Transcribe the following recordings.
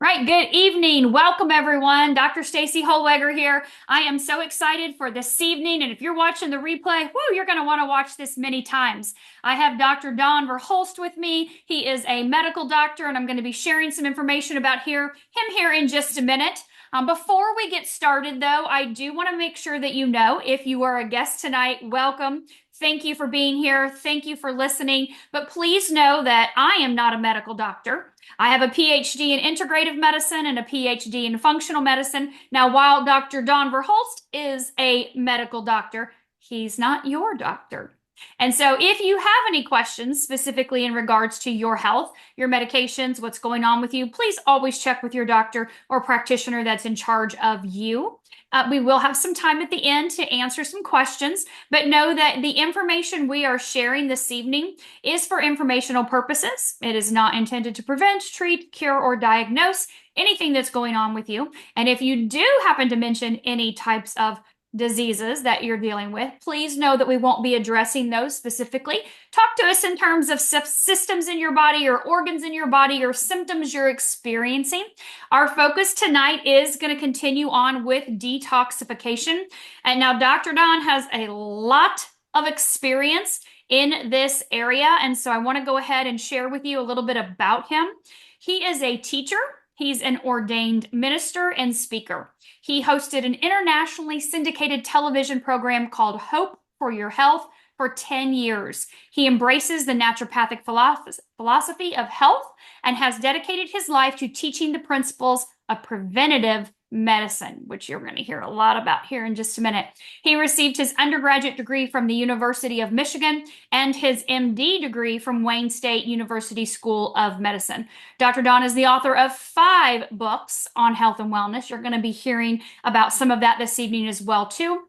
Right, good evening. Welcome everyone. Dr. Stacy Holweger here. I am so excited for this evening, and if you're watching the replay, whoo, you're going to want to watch this many times. I have Dr. Don VerHulst with me. He is a medical doctor, and I'm going to be sharing some information about him here in just a minute. Before we get started, though, I do want to make sure that you know if you are a guest tonight, welcome. Thank you for being here. Thank you for listening. But please know that I am not a medical doctor. I have a PhD in integrative medicine and a PhD in functional medicine. Now, while Dr. Don VerHulst is a medical doctor, he's not your doctor. And so if you have any questions specifically in regards to your health, your medications, what's going on with you, please always check with your doctor or practitioner that's in charge of you. We will have some time at the end to answer some questions, but know that the information we are sharing this evening is for informational purposes. It is not intended to prevent, treat, cure, or diagnose anything that's going on with you. And if you do happen to mention any types of diseases that you're dealing with, please know that we won't be addressing those specifically. Talk to us in terms of systems in your body or organs in your body or symptoms you're experiencing. Our focus tonight is going to continue on with detoxification. And now Dr. Don has a lot of experience in this area. And so I want to go ahead and share with you a little bit about him. He is a teacher. He's an ordained minister and speaker. He hosted an internationally syndicated television program called Hope for Your Health for 10 years. He embraces the naturopathic philosophy of health and has dedicated his life to teaching the principles of preventative medicine, which you're going to hear a lot about here in just a minute. He received his undergraduate degree from the University of Michigan and his MD degree from Wayne State University School of Medicine. Dr. Don is the author of 5 books on health and wellness. You're going to be hearing about some of that this evening as well, too.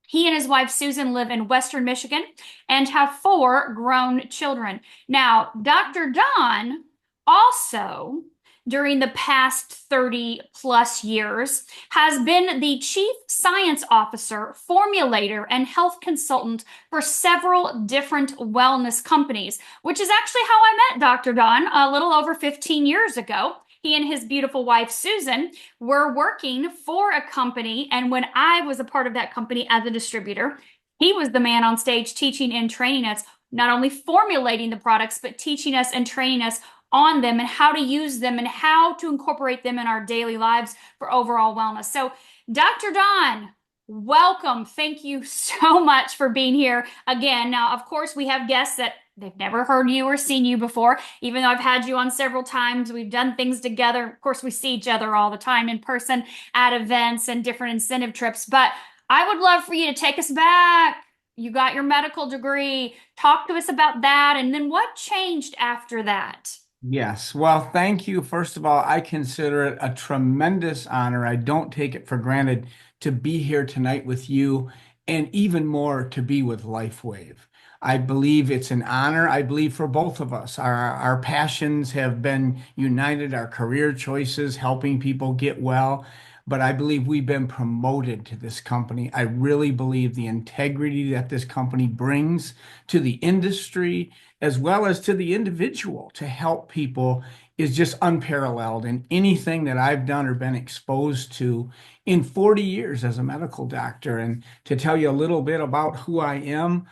He and his wife, Susan, live in Western Michigan and have 4 grown children. Now, Dr. Don also, during the past 30 plus years, has been the chief science officer, formulator, and health consultant for several different wellness companies, which is actually how I met Dr. Don a little over 15 years ago. He and his beautiful wife, Susan, were working for a company, and when I was a part of that company as a distributor, he was the man on stage teaching and training us, not only formulating the products, but teaching us and training us on them and how to use them and how to incorporate them in our daily lives for overall wellness. So, Dr. Don, welcome. Thank you so much for being here again. Now, of course, we have guests that they've never heard you or seen you before, even though I've had you on several times. We've done things together. Of course, we see each other all the time in person at events and different incentive trips. But I would love for you to take us back. You got your medical degree. Talk to us about that. And then what changed after that? Yes. Well, thank you. First of all, I consider it a tremendous honor. I don't take it for granted to be here tonight with you, and even more to be with LifeWave. I believe it's an honor. I believe for both of us. Our passions have been united, our career choices, helping people get well. But I believe we've been promoted to this company. I really believe the integrity that this company brings to the industry as well as to the individual to help people is just unparalleled in anything that I've done or been exposed to in 40 years as a medical doctor. And to tell you a little bit about who I am,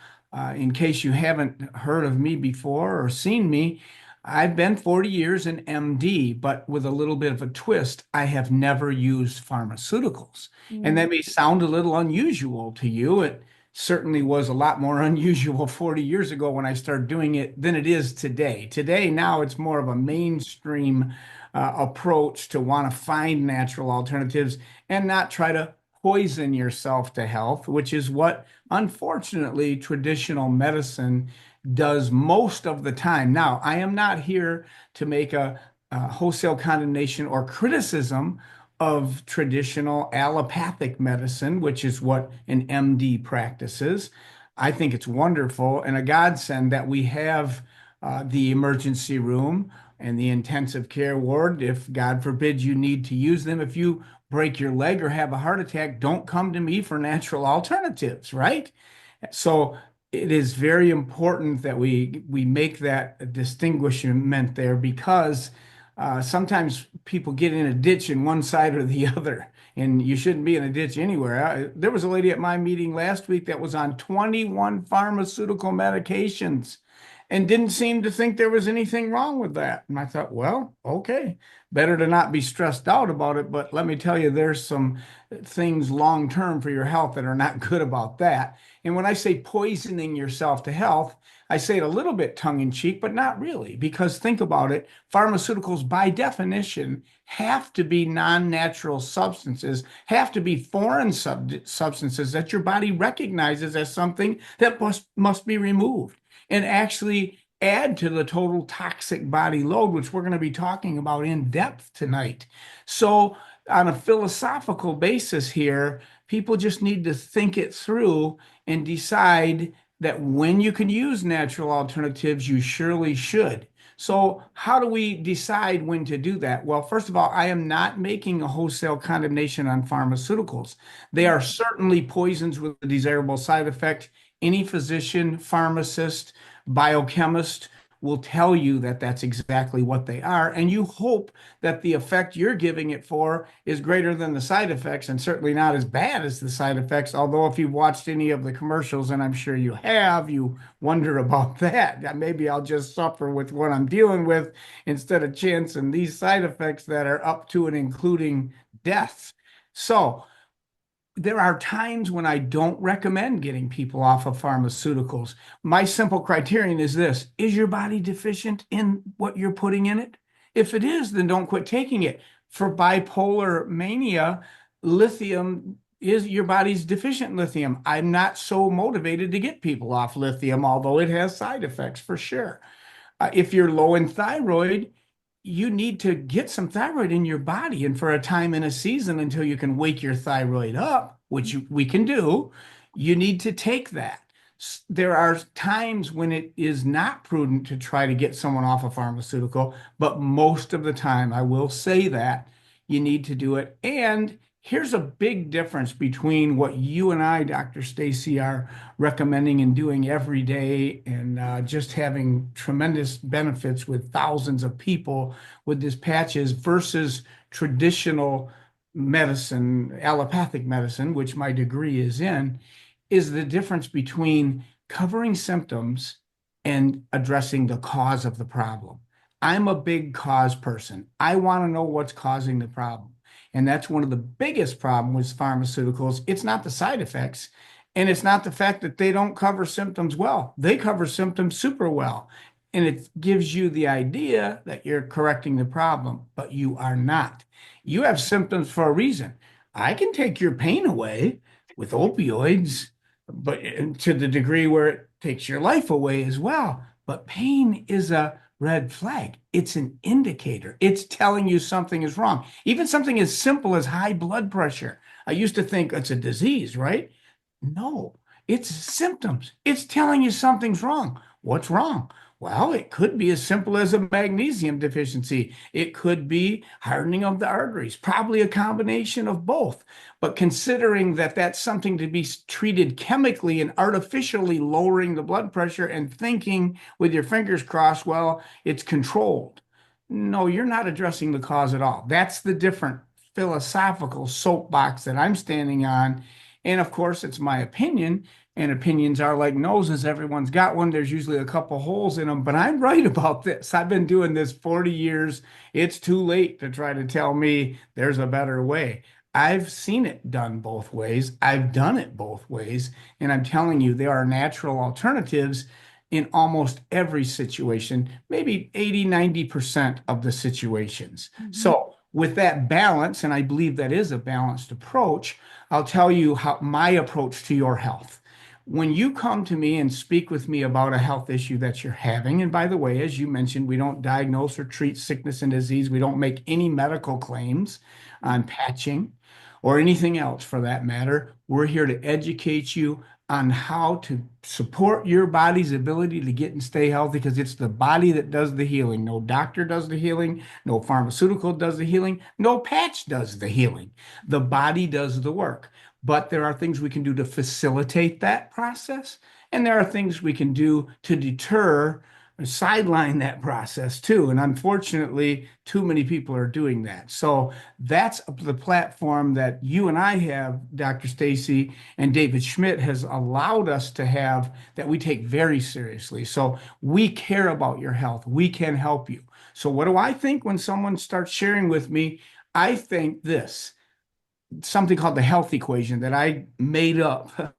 in case you haven't heard of me before or seen me, I've been 40 years an MD, but with a little bit of a twist, I have never used pharmaceuticals. And that may sound a little unusual to you. It certainly was a lot more unusual 40 years ago when I started doing it than it is today. Today, now it's more of a mainstream approach to want to find natural alternatives and not try to poison yourself to health, which is what, unfortunately, traditional medicine does most of the time. Now, I am not here to make a wholesale condemnation or criticism of traditional allopathic medicine, which is what an MD practices. I think it's wonderful and a godsend that we have the emergency room and the intensive care ward. If God forbid you need to use them, if you break your leg or have a heart attack, don't come to me for natural alternatives, right? So it is very important that we make that distinguishment there because Sometimes people get in a ditch in one side or the other, and you shouldn't be in a ditch anywhere. There was a lady at my meeting last week that was on 21 pharmaceutical medications and didn't seem to think there was anything wrong with that. And I thought, well, okay, better to not be stressed out about it. But let me tell you, there's some things long term for your health that are not good about that. And when I say poisoning yourself to health, I say it a little bit tongue in cheek, but not really, because think about it. Pharmaceuticals, by definition, have to be non-natural substances, have to be foreign substances that your body recognizes as something that must be removed and actually add to the total toxic body load, which we're going to be talking about in depth tonight. So, on a philosophical basis here, people just need to think it through and decide that when you can use natural alternatives, you surely should. So, how do we decide when to do that? Well, first of all, I am not making a wholesale condemnation on pharmaceuticals. They are certainly poisons with a desirable side effect. Any physician, pharmacist, biochemist will tell you that that's exactly what they are. And you hope that the effect you're giving it for is greater than the side effects and certainly not as bad as the side effects. Although, if you've watched any of the commercials, and I'm sure you have, you wonder about that. Maybe I'll just suffer with what I'm dealing with instead of chancing these side effects that are up to and including death. So, there are times when I don't recommend getting people off of pharmaceuticals. My simple criterion is this: is your body deficient in what you're putting in it? If it is, then don't quit taking it. For bipolar mania, lithium is your body's deficient in lithium. I'm not so motivated to get people off lithium, although it has side effects for sure. If you're low in thyroid, you need to get some thyroid in your body. And for a time in a season until you can wake your thyroid up, which we can do, you need to take that. There are times when it is not prudent to try to get someone off a pharmaceutical, but most of the time, I will say that you need to do it. And here's a big difference between what you and I, Dr. Stacy, are recommending and doing every day, and just having tremendous benefits with thousands of people with these patches versus traditional medicine, allopathic medicine, which my degree is the difference between covering symptoms and addressing the cause of the problem. I'm a big cause person. I want to know what's causing the problem. And that's one of the biggest problems with pharmaceuticals. It's not the side effects, and it's not the fact that they don't cover symptoms well. They cover symptoms super well. And it gives you the idea that you're correcting the problem, but you are not. You have symptoms for a reason. I can take your pain away with opioids, but to the degree where it takes your life away as well. But pain is a red flag. It's an indicator. It's telling you something is wrong. Even something as simple as high blood pressure. I used to think it's a disease, right? No, it's symptoms. It's telling you something's wrong. What's wrong? Well, it could be as simple as a magnesium deficiency. It could be hardening of the arteries, probably a combination of both. But considering that that's something to be treated chemically and artificially lowering the blood pressure and thinking with your fingers crossed, well, it's controlled. No, you're not addressing the cause at all. That's the different philosophical soapbox that I'm standing on. And of course, it's my opinion, and opinions are like noses. Everyone's got one. There's usually a couple holes in them, but I'm right about this. I've been doing this 40 years. It's too late to try to tell me there's a better way. I've seen it done both ways. I've done it both ways. And I'm telling you, there are natural alternatives in almost every situation, maybe 80, 90% of the situations. So, with that balance, and I believe that is a balanced approach, I'll tell you how my approach to your health. When you come to me and speak with me about a health issue that you're having, and by the way, as you mentioned, we don't diagnose or treat sickness and disease. We don't make any medical claims on patching or anything else for that matter. We're here to educate you on how to support your body's ability to get and stay healthy, because it's the body that does the healing. No doctor does the healing, no pharmaceutical does the healing, no patch does the healing. The body does the work. But there are things we can do to facilitate that process, and there are things we can do to deter sideline that process too. And unfortunately, too many people are doing that. So that's the platform that you and I have, Dr. Stacy, and David Schmidt has allowed us to have that we take very seriously. So we care about your health. We can help you. So what do I think when someone starts sharing with me? I think this, something called the health equation that I made up.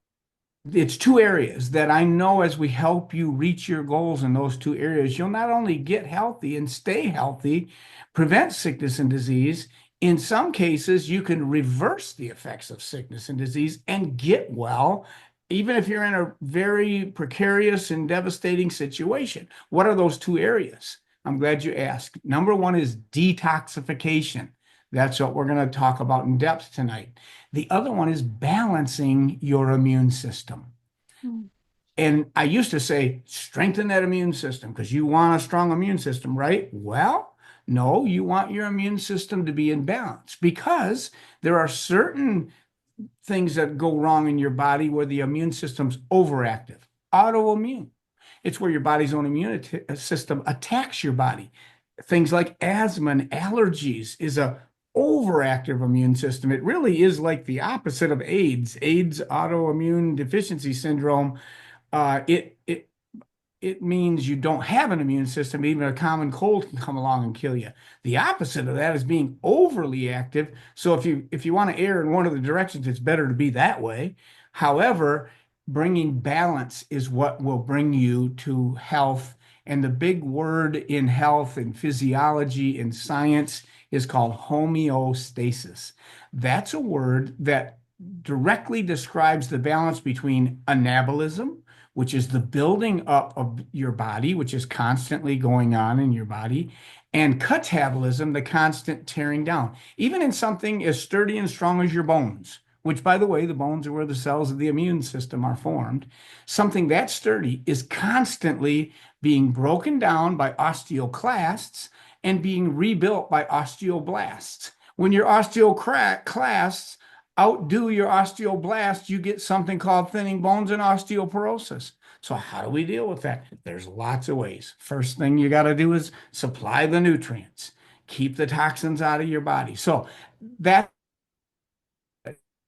It's two areas that I know as we help you reach your goals in those two areas, you'll not only get healthy and stay healthy, prevent sickness and disease. In some cases, you can reverse the effects of sickness and disease and get well, even if you're in a very precarious and devastating situation. What are those two areas? I'm glad you asked. Number one is detoxification. That's what we're going to talk about in depth tonight. The other one is balancing your immune system. Mm. And I used to say, strengthen that immune system because you want a strong immune system, right? Well, no, you want your immune system to be in balance because there are certain things that go wrong in your body where the immune system's overactive. Autoimmune. It's where your body's own immune system attacks your body. Things like asthma and allergies is a overactive immune system. It really is like the opposite of AIDS. AIDS, autoimmune deficiency syndrome. Uh, it it it means you don't have an immune system. Even a common cold can come along and kill you. The opposite of that is being overly active. So if you want to err in one of the directions, it's better to be that way. However, bringing balance is what will bring you to health. And the big word in health and physiology and science is called homeostasis. That's a word that directly describes the balance between anabolism, which is the building up of your body, which is constantly going on in your body, and catabolism, the constant tearing down, even in something as sturdy and strong as your bones, which, by the way, the bones are where the cells of the immune system are formed. Something that sturdy is constantly being broken down by osteoclasts and being rebuilt by osteoblasts. When your osteoclasts outdo your osteoblasts, you get something called thinning bones and osteoporosis. So how do we deal with that? There's lots of ways. First thing you got to do is supply the nutrients, keep the toxins out of your body. So that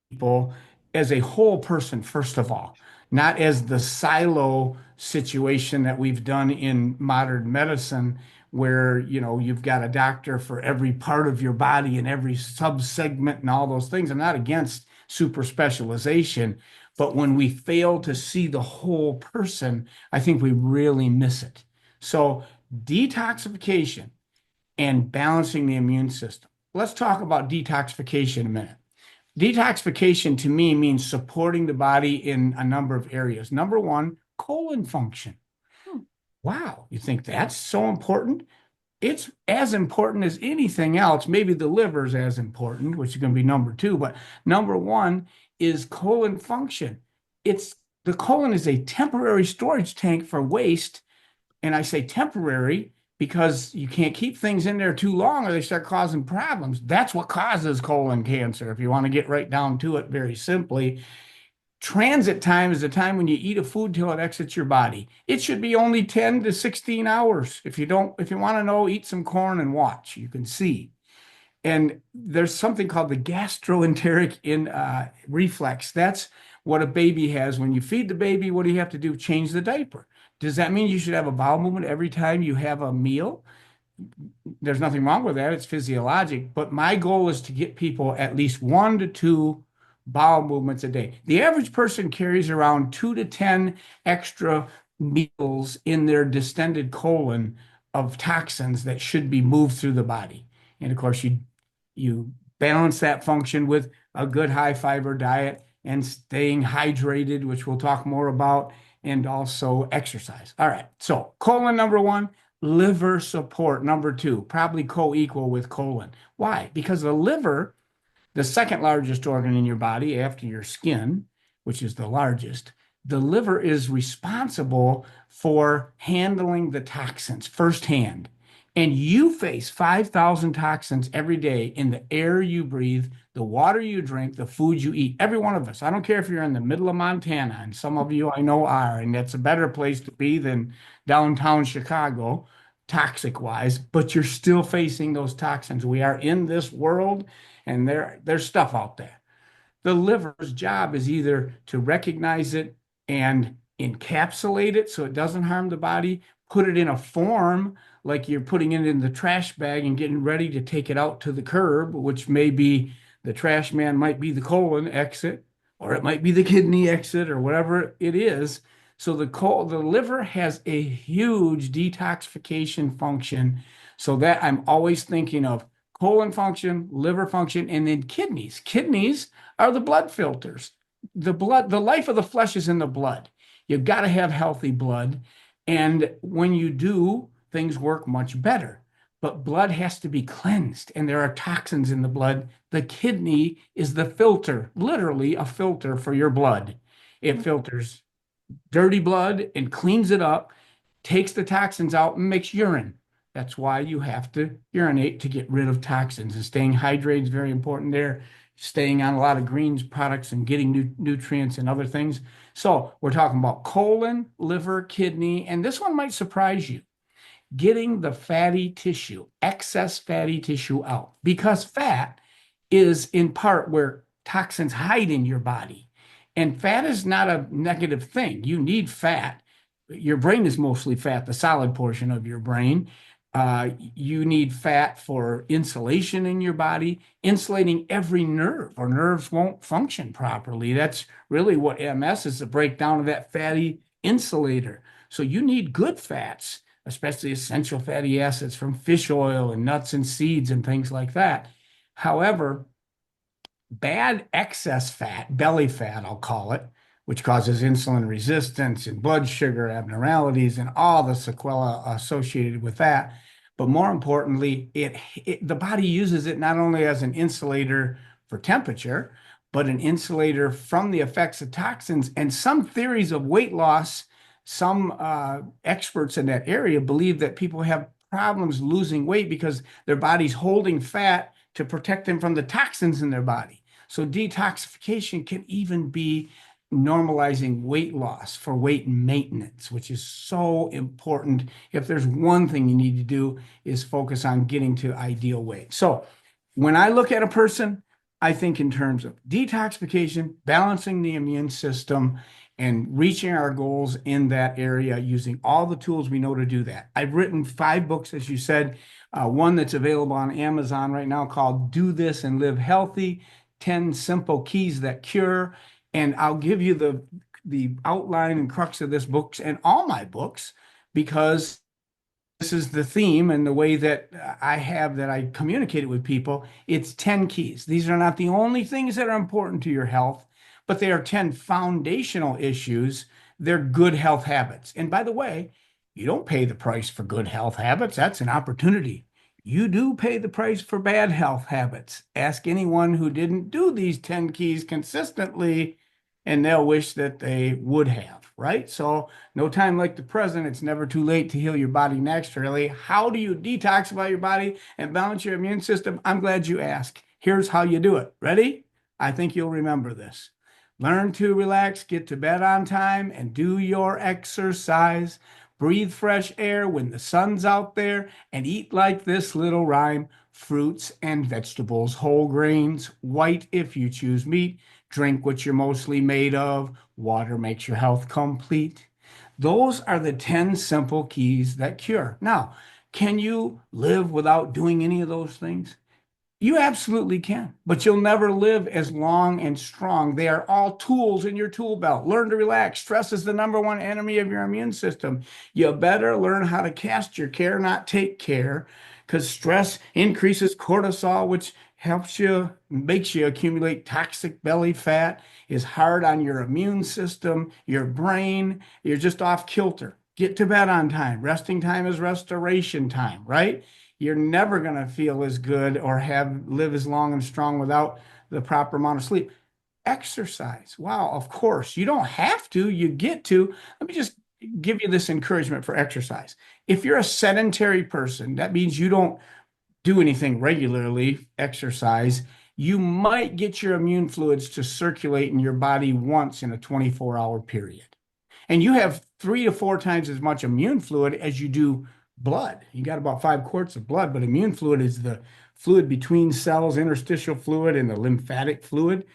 people as a whole person, first of all, not as the silo situation that we've done in modern medicine, where you've got a doctor for every part of your body and every subsegment and all those things. I'm not against super specialization, but when we fail to see the whole person, I think we really miss it. So detoxification and balancing the immune system. Let's talk about detoxification a minute. Detoxification to me means supporting the body in a number of areas. Number one, colon function. Hmm. Wow, you think that's so important? It's as important as anything else. Maybe the liver is as important, which is going to be number two, but number one is colon function. It's the colon is a temporary storage tank for waste, and I say temporary because you can't keep things in there too long or they start causing problems. That's what causes colon cancer. If you want to get right down to it very simply, transit time is the time when you eat a food till it exits your body. It should be only 10 to 16 hours. If you want to know, eat some corn and watch. You can see. And there's something called the gastroenteric reflex. That's what a baby has. When you feed the baby, what do you have to do? Change the diaper. Does that mean you should have a bowel movement every time you have a meal? There's nothing wrong with that. It's physiologic. But my goal is to get people at least 1 to 2 bowel movements a day. The average person carries around 2 to 10 extra meals in their distended colon of toxins that should be moved through the body. And of course, you balance that function with a good high fiber diet and staying hydrated, which we'll talk more about, and also exercise. All right. So colon number one, liver support number two, probably co-equal with colon. Why? Because the liver, the second largest organ in your body after your skin, which is the largest, the liver is responsible for handling the toxins firsthand, And you face 5,000 toxins every day in the air you breathe, the water you drink, the food you eat. Every one of us. I don't care if you're in the middle of Montana, and some of you I know are, and that's a better place to be than downtown Chicago, toxic wise, but you're still facing those toxins. We are in this world, and there's stuff out there. The liver's job is either to recognize it and encapsulate it so it doesn't harm the body, put it in a form like you're putting it in the trash bag and getting ready to take it out to the curb, which may be the trash man might be the colon exit, or it might be the kidney exit, or whatever it is. So the liver has a huge detoxification function. So that I'm always thinking of colon function, liver function, and then kidneys. Kidneys are the blood filters. The life of the flesh is in the blood. You've got to have healthy blood. And when you do, things work much better. But blood has to be cleansed, and there are toxins in the blood. The kidney is the filter, literally a filter for your blood. It filters dirty blood and cleans it up, takes the toxins out, and makes urine. That's why you have to urinate to get rid of toxins. And staying hydrated is very important there. Staying on a lot of greens products and getting nutrients and other things. So we're talking about colon, liver, kidney, and this one might surprise you. Getting the fatty tissue, excess fatty tissue out, because fat is in part where toxins hide in your body. And fat is not a negative thing. You need fat. Your brain is mostly fat, the solid portion of your brain. You need fat for insulation in your body, insulating every nerve, or nerves won't function properly. That's really what MS is, the breakdown of that fatty insulator. So you need good fats, especially essential fatty acids from fish oil and nuts and seeds and things like that. However, bad excess fat, belly fat, I'll call it, which causes insulin resistance and blood sugar abnormalities and all the sequelae associated with that. But more importantly, the body uses it not only as an insulator for temperature, but an insulator from the effects of toxins. And some theories of weight loss, some experts in that area believe that people have problems losing weight because their body's holding fat to protect them from the toxins in their body. So detoxification can even be normalizing weight loss for weight maintenance, which is so important. If there's one thing you need to do is focus on getting to ideal weight. So when I look at a person, I think in terms of detoxification, balancing the immune system, and reaching our goals in that area using all the tools we know to do that. I've written 5 books, as you said, one that's available on Amazon right now called Do This and Live Healthy, 10 Simple Keys That Cure. And I'll give you the outline and crux of this book and all my books, because this is the theme and the way that I communicate it with people. It's 10 keys. These are not the only things that are important to your health, but they are 10 foundational issues. They're good health habits. And by the way, you don't pay the price for good health habits. That's an opportunity. You do pay the price for bad health habits. Ask anyone who didn't do these 10 keys consistently, and they'll wish that they would have, right? So no time like the present. It's never too late to heal your body naturally. How do you detoxify your body and balance your immune system? I'm glad you asked. Here's how you do it. Ready? I think you'll remember this. Learn to relax, get to bed on time, and do your exercise. Breathe fresh air when the sun's out there, and eat like this little rhyme: fruits and vegetables, whole grains, white if you choose meat. Drink what you're mostly made of. Water makes your health complete. Those are the 10 simple keys that cure. Now, can you live without doing any of those things? You absolutely can, but you'll never live as long and strong. They are all tools in your tool belt. Learn to relax. Stress is the #1 enemy of your immune system. You better learn how to cast your care, not take care, because stress increases cortisol, which helps you, makes you accumulate toxic belly fat, is hard on your immune system, your brain. You're just off kilter. Get to bed on time. Resting time is restoration time, right? You're never going to feel as good or live as long and strong without the proper amount of sleep. Exercise. Wow, of course. You don't have to, you get to. Let me just give you this encouragement for exercise. If you're a sedentary person, that means you don't do anything regularly, exercise, you might get your immune fluids to circulate in your body once in a 24-hour period. And you have 3 to 4 times as much immune fluid as you do blood. You got about 5 quarts of blood, but immune fluid is the fluid between cells, interstitial fluid, and the lymphatic fluid.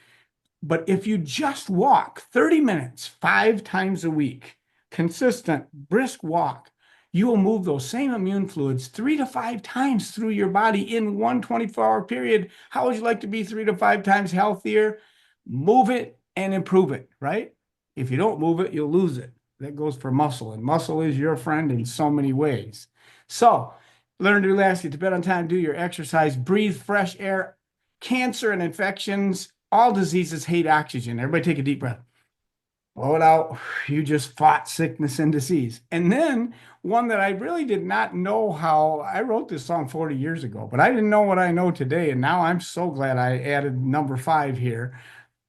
But if you just walk 30 minutes 5 times a week, consistent, brisk walk, you will move those same immune fluids 3 to 5 times through your body in one 24-hour period. How would you like to be 3 to 5 times healthier? Move it and improve it, right? If you don't move it, you'll lose it. That goes for muscle, and muscle is your friend in so many ways. So, learn to relax, get to bed on time, do your exercise, breathe fresh air. Cancer and infections, all diseases hate oxygen. Everybody take a deep breath. Blow it out. You just fought sickness and disease. And then one that I really did not know how I wrote this song 40 years ago, but I didn't know what I know today. And now I'm so glad I added number 5 here.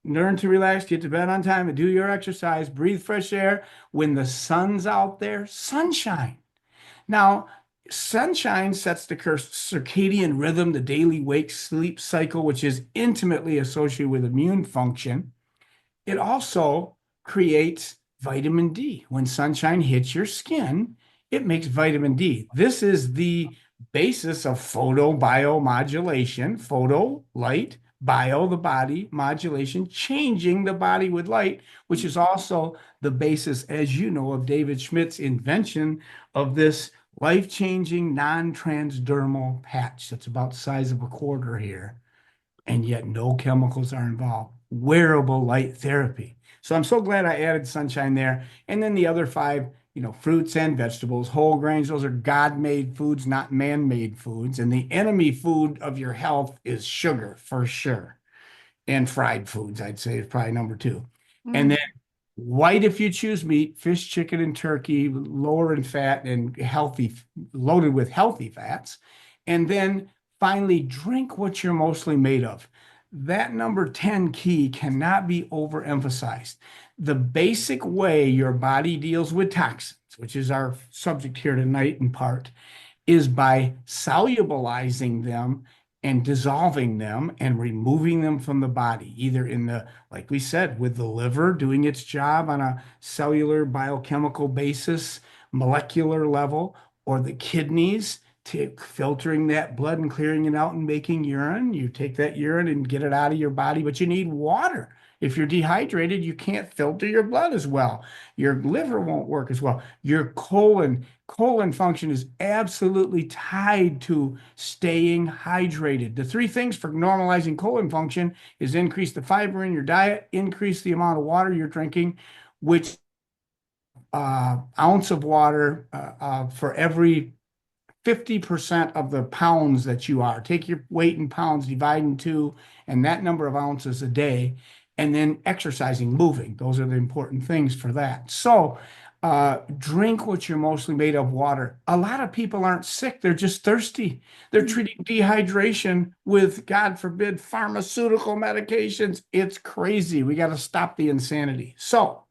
Learn to relax, get to bed on time, and do your exercise, breathe fresh air. When the sun's out there, sunshine. Now, sunshine sets the circadian rhythm, the daily wake sleep cycle, which is intimately associated with immune function. It also creates vitamin D. When sunshine hits your skin, it makes vitamin D. This is the basis of photobiomodulation. Photo, light, bio, the body, modulation, changing the body with light, which is also the basis, as you know, of David Schmidt's invention of this life-changing non-transdermal patch that's about the size of a quarter here, and yet no chemicals are involved. Wearable light therapy. So I'm so glad I added sunshine there. And then the other 5, fruits and vegetables, whole grains, those are God-made foods, not man-made foods. And the enemy food of your health is sugar, for sure. And fried foods, I'd say, is probably number 2. And then white if you choose meat, fish, chicken, and turkey, lower in fat and healthy, loaded with healthy fats. And then finally, drink what you're mostly made of. That number 10 key cannot be overemphasized. The basic way your body deals with toxins, which is our subject here tonight in part, is by solubilizing them and dissolving them and removing them from the body, either in the, like we said, with the liver doing its job on a cellular biochemical basis, molecular level, or the kidneys filtering that blood and clearing it out and making urine. You take that urine and get it out of your body, but you need water. If you're dehydrated, you can't filter your blood as well. Your liver won't work as well. Your colon function is absolutely tied to staying hydrated. The 3 things for normalizing colon function is increase the fiber in your diet, increase the amount of water you're drinking, which ounce of water for every 50% of the pounds that you are. Take your weight in pounds, divide in 2, and that number of ounces a day, and then exercising, moving. Those are the important things for that. So drink what you're mostly made of, water. A lot of people aren't sick. They're just thirsty. They're treating dehydration with, God forbid, pharmaceutical medications. It's crazy. We got to stop the insanity. So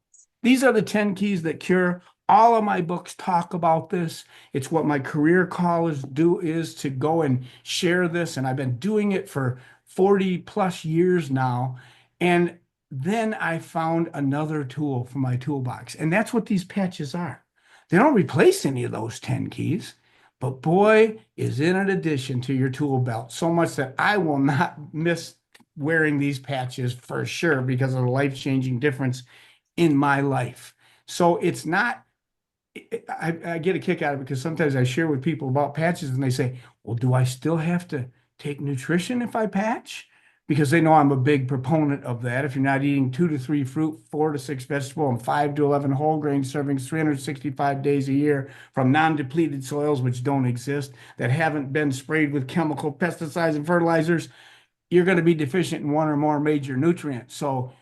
these are the 10 keys that cure. All of my books talk about this. It's what my career call is to go and share this. And I've been doing it for 40 plus years now. And then I found another tool for my toolbox. And that's what these patches are. They don't replace any of those 10 keys, but boy, is it an addition to your tool belt. So much that I will not miss wearing these patches for sure because of the life-changing difference in my life. So it's not, I get a kick out of it because sometimes I share with people about patches and they say, well, do I still have to take nutrition if I patch? Because they know I'm a big proponent of that. If you're not eating 2 to 3 fruit, 4 to 6 vegetable, and 5 to 11 whole grain servings 365 days a year from non-depleted soils, which don't exist, that haven't been sprayed with chemical pesticides and fertilizers, you're going to be deficient in one or more major nutrients. So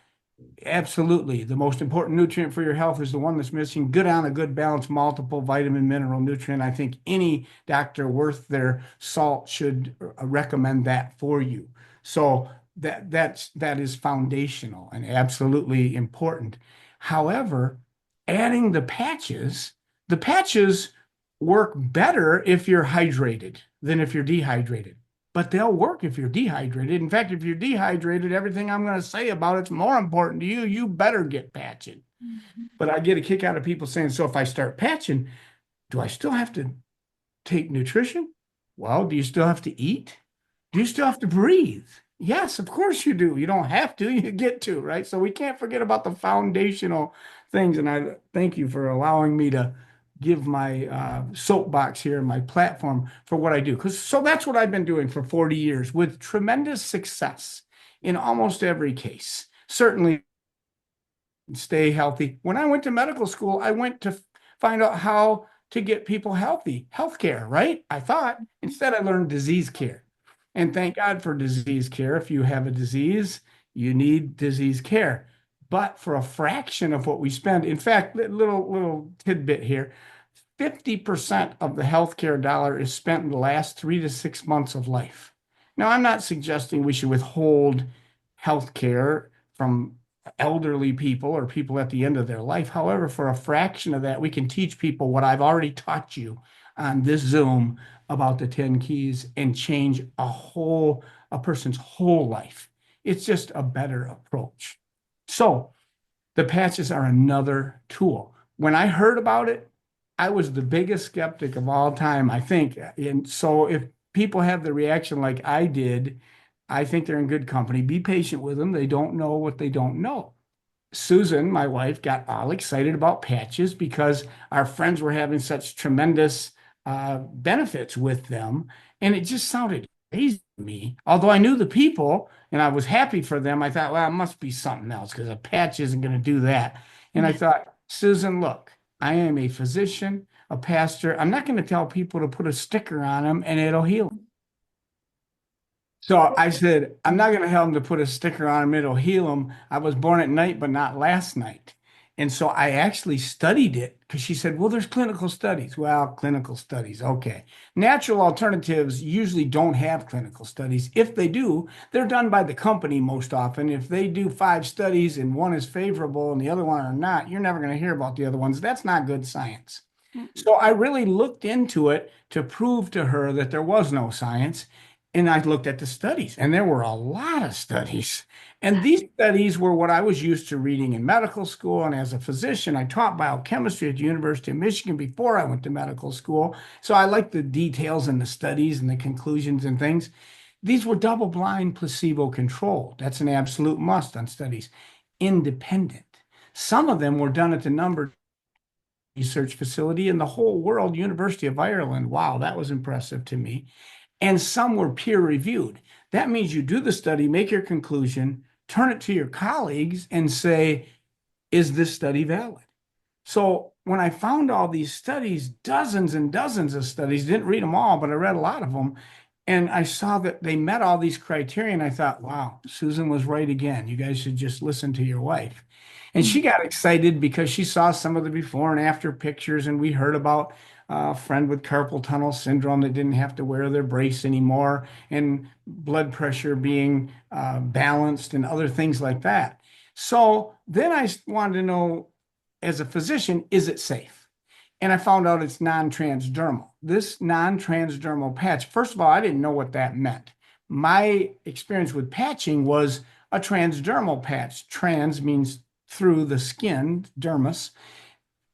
absolutely. The most important nutrient for your health is the one that's missing. Good on a good balanced multiple vitamin, mineral, nutrient. I think any doctor worth their salt should recommend that for you. So that is foundational and absolutely important. However, adding the patches work better if you're hydrated than if you're dehydrated. But they'll work if you're dehydrated. In fact, if you're dehydrated, everything I'm going to say about it's more important to you. You better get patching. Mhm. But I get a kick out of people saying, so if I start patching, do I still have to take nutrition? Well, do you still have to eat? Do you still have to breathe? Yes, of course you do. You don't have to, you get to, right? So we can't forget about the foundational things. And I thank you for allowing me to give my soapbox here, my platform for what I do. Because so that's what I've been doing for 40 years with tremendous success in almost every case. Certainly stay healthy. When I went to medical school, I went to find out how to get people healthy, healthcare, right? I thought instead I learned disease care. And thank God for disease care. If you have a disease, you need disease care. But for a fraction of what we spend, in fact, little tidbit here, 50% of the healthcare dollar is spent in the last 3 to 6 months of life. Now, I'm not suggesting we should withhold healthcare from elderly people or people at the end of their life. However, for a fraction of that, we can teach people what I've already taught you on this Zoom about the 10 keys and change a person's whole life. It's just a better approach. So the patches are another tool. When I heard about it, I was the biggest skeptic of all time, I think. And so if people have the reaction like I did, I think they're in good company. Be patient with them. They don't know what they don't know. Susan, my wife, got all excited about patches because our friends were having such tremendous benefits with them. And it just sounded crazy to me. Although I knew the people and I was happy for them, I thought, well, it must be something else because a patch isn't going to do that. And I thought, Susan, look, I am a physician, a pastor. I'm not going to tell people to put a sticker on them and it'll heal them. So I said, I'm not going to tell them to put a sticker on them. It'll heal them. I was born at night, but not last night. And so I actually studied it because she said, well, there's clinical studies. Well, clinical studies. Okay. Natural alternatives usually don't have clinical studies. If they do, they're done by the company most often. If they do 5 studies and one is favorable and the other one are not, you're never going to hear about the other ones. That's not good science. So I really looked into it to prove to her that there was no science. And I looked at the studies, and there were a lot of studies. And these studies were what I was used to reading in medical school. And as a physician, I taught biochemistry at the University of Michigan before I went to medical school. So I like the details and the studies and the conclusions and things. These were double blind, placebo controlled. That's an absolute must on studies. Independent. Some of them were done at the number research facility in the whole world, University of Ireland. Wow, that was impressive to me. And some were peer reviewed. That means you do the study, make your conclusion, turn it to your colleagues, and say, is this study valid? So when I found all these studies, dozens and dozens of studies, didn't read them all, but I read a lot of them. And I saw that they met all these criteria. And I thought, wow, Susan was right again. You guys should just listen to your wife. And she got excited because she saw some of the before and after pictures. And we heard about a friend with carpal tunnel syndrome that didn't have to wear their brace anymore and blood pressure being balanced and other things like that. So then I wanted to know, as a physician, is it safe? And I found out it's non-transdermal. This non-transdermal patch, first of all, I didn't know what that meant. My experience with patching was a transdermal patch. Trans means through the skin, dermis,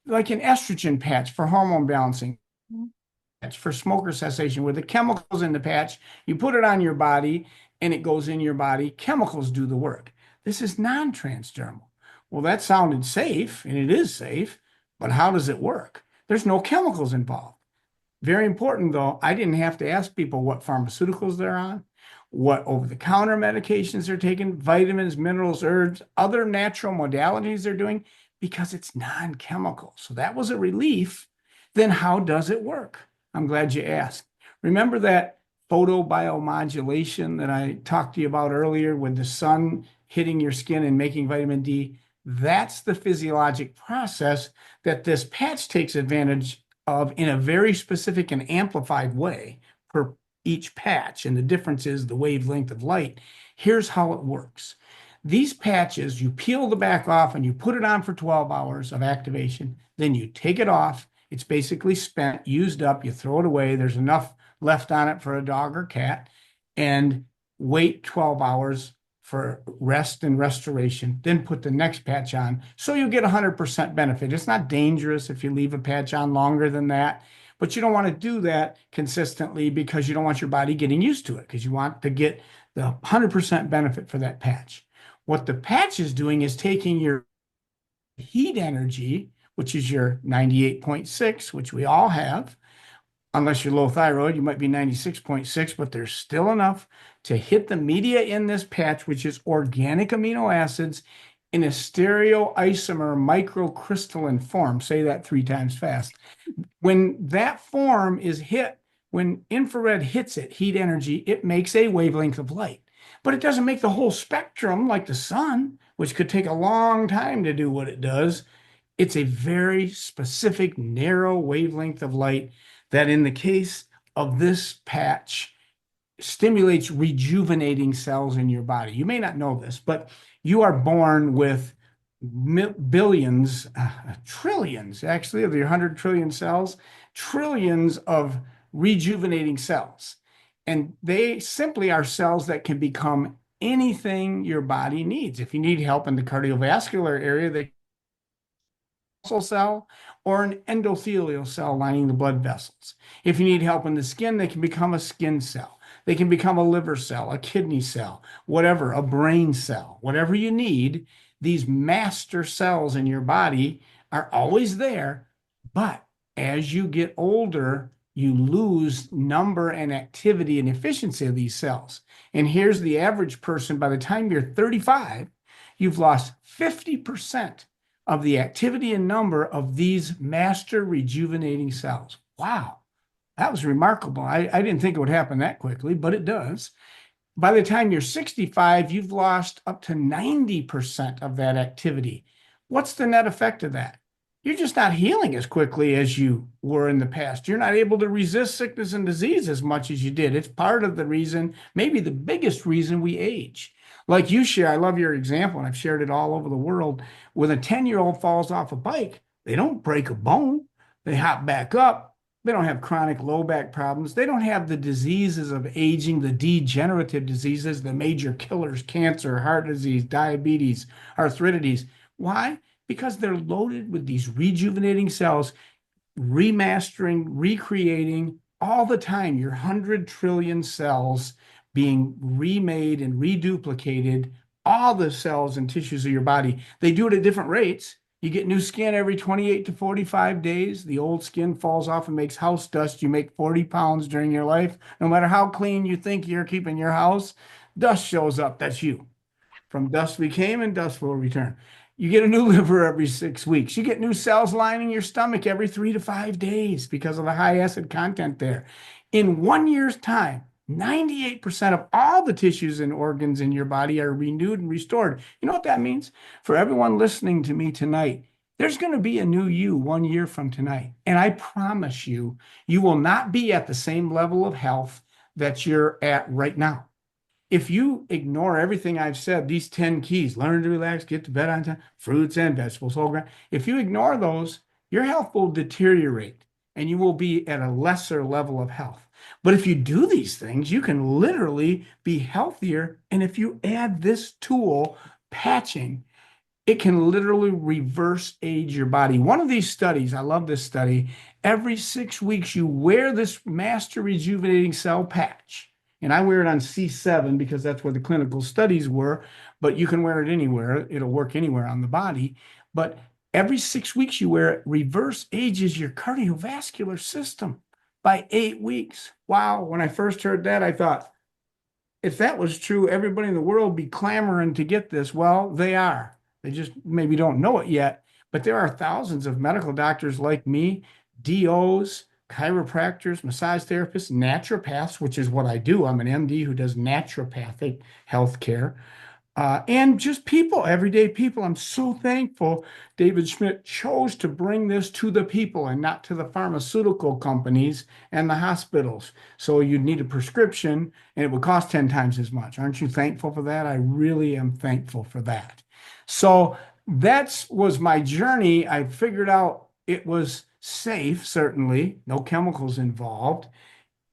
like an estrogen patch for hormone balancing, patch for smoker cessation, where the chemicals in the patch, you put it on your body and it goes in your body. Chemicals do the work. This is non-transdermal. Well, that sounded safe, and it is safe, but how does it work? There's no chemicals involved. Very important, though, I didn't have to ask people what pharmaceuticals they're on, what over-the-counter medications they're taking, vitamins, minerals, herbs, other natural modalities they're doing, because it's non-chemical. So that was a relief. Then how does it work? I'm glad you asked. Remember that photobiomodulation that I talked to you about earlier with the sun hitting your skin and making vitamin D? That's the physiologic process that this patch takes advantage of in a very specific and amplified way per each patch. And the difference is the wavelength of light. Here's how it works. These patches, you peel the back off and you put it on for 12 hours of activation. Then you take it off. It's basically spent, used up. You throw it away. There's enough left on it for a dog or cat. And wait 12 hours for rest and restoration. Then put the next patch on. So you get 100% benefit. It's not dangerous if you leave a patch on longer than that. But you don't want to do that consistently because you don't want your body getting used to it because you want to get the 100% benefit for that patch. What the patch is doing is taking your heat energy, which is your 98.6, which we all have. Unless you're low thyroid, you might be 96.6, but there's still enough to hit the media in this patch, which is organic amino acids in a stereoisomer microcrystalline form. Say that 3 times fast. When that form is hit, when infrared hits it, heat energy, it makes a wavelength of light. But it doesn't make the whole spectrum like the sun, which could take a long time to do what it does. It's a very specific, narrow wavelength of light that, in the case of this patch, stimulates rejuvenating cells in your body. You may not know this, but you are born with billions, trillions, actually, of your 100 trillion cells, trillions of rejuvenating cells. And they simply are cells that can become anything your body needs. If you need help in the cardiovascular area, they muscle cell or an endothelial cell lining the blood vessels. If you need help in the skin, they can become a skin cell. They can become a liver cell, a kidney cell, whatever, a brain cell, whatever you need. These master cells in your body are always there, but as you get older, you lose number and activity and efficiency of these cells. And here's the average person: by the time you're 35, you've lost 50% of the activity and number of these master rejuvenating cells. Wow, that was remarkable. I didn't think it would happen that quickly, but it does. By the time you're 65, you've lost up to 90% of that activity. What's the net effect of that? You're just not healing as quickly as you were in the past. You're not able to resist sickness and disease as much as you did. It's part of the reason, maybe the biggest reason, we age. Like you share, I love your example, and I've shared it all over the world. When a 10-year-old falls off a bike, they don't break a bone. They hop back up. They don't have chronic low back problems. They don't have the diseases of aging, the degenerative diseases, the major killers: cancer, heart disease, diabetes, arthritis. Why? Because they're loaded with these rejuvenating cells, remastering, recreating all the time. Your 100 trillion cells being remade and reduplicated, all the cells and tissues of your body. They do it at different rates. You get new skin every 28 to 45 days. The old skin falls off and makes house dust. You make 40 pounds during your life. No matter how clean you think you're keeping your house, dust shows up. That's you. From dust we came, and dust will return. You get a new liver every 6 weeks. You get new cells lining your stomach every 3 to 5 days because of the high acid content there. In 1 year's time, 98% of all the tissues and organs in your body are renewed and restored. You know what that means? For everyone listening to me tonight, there's going to be a new you 1 year from tonight. And I promise you, you will not be at the same level of health that you're at right now. If you ignore everything I've said, these 10 keys: learn to relax, get to bed on time, fruits and vegetables, whole grain. If you ignore those, your health will deteriorate and you will be at a lesser level of health. But if you do these things, you can literally be healthier. And if you add this tool, patching, it can literally reverse age your body. One of these studies, I love this study, every 6 weeks you wear this master rejuvenating cell patch. And I wear it on C7 because that's where the clinical studies were, but you can wear it anywhere. It'll work anywhere on the body. But every 6 weeks you wear it, reverse ages your cardiovascular system by 8 weeks. Wow. When I first heard that, I thought, if that was true, everybody in the world would be clamoring to get this. Well, they are. They just maybe don't know it yet. But there are thousands of medical doctors like me, DOs, chiropractors, massage therapists, naturopaths, which is what I do. I'm an MD who does naturopathic healthcare, And just people, everyday people. I'm so thankful David Schmidt chose to bring this to the people and not to the pharmaceutical companies and the hospitals. So you'd need a prescription and it would cost 10 times as much. Aren't you thankful for that? I really am thankful for that. So that was my journey. I figured out it was safe, certainly, no chemicals involved.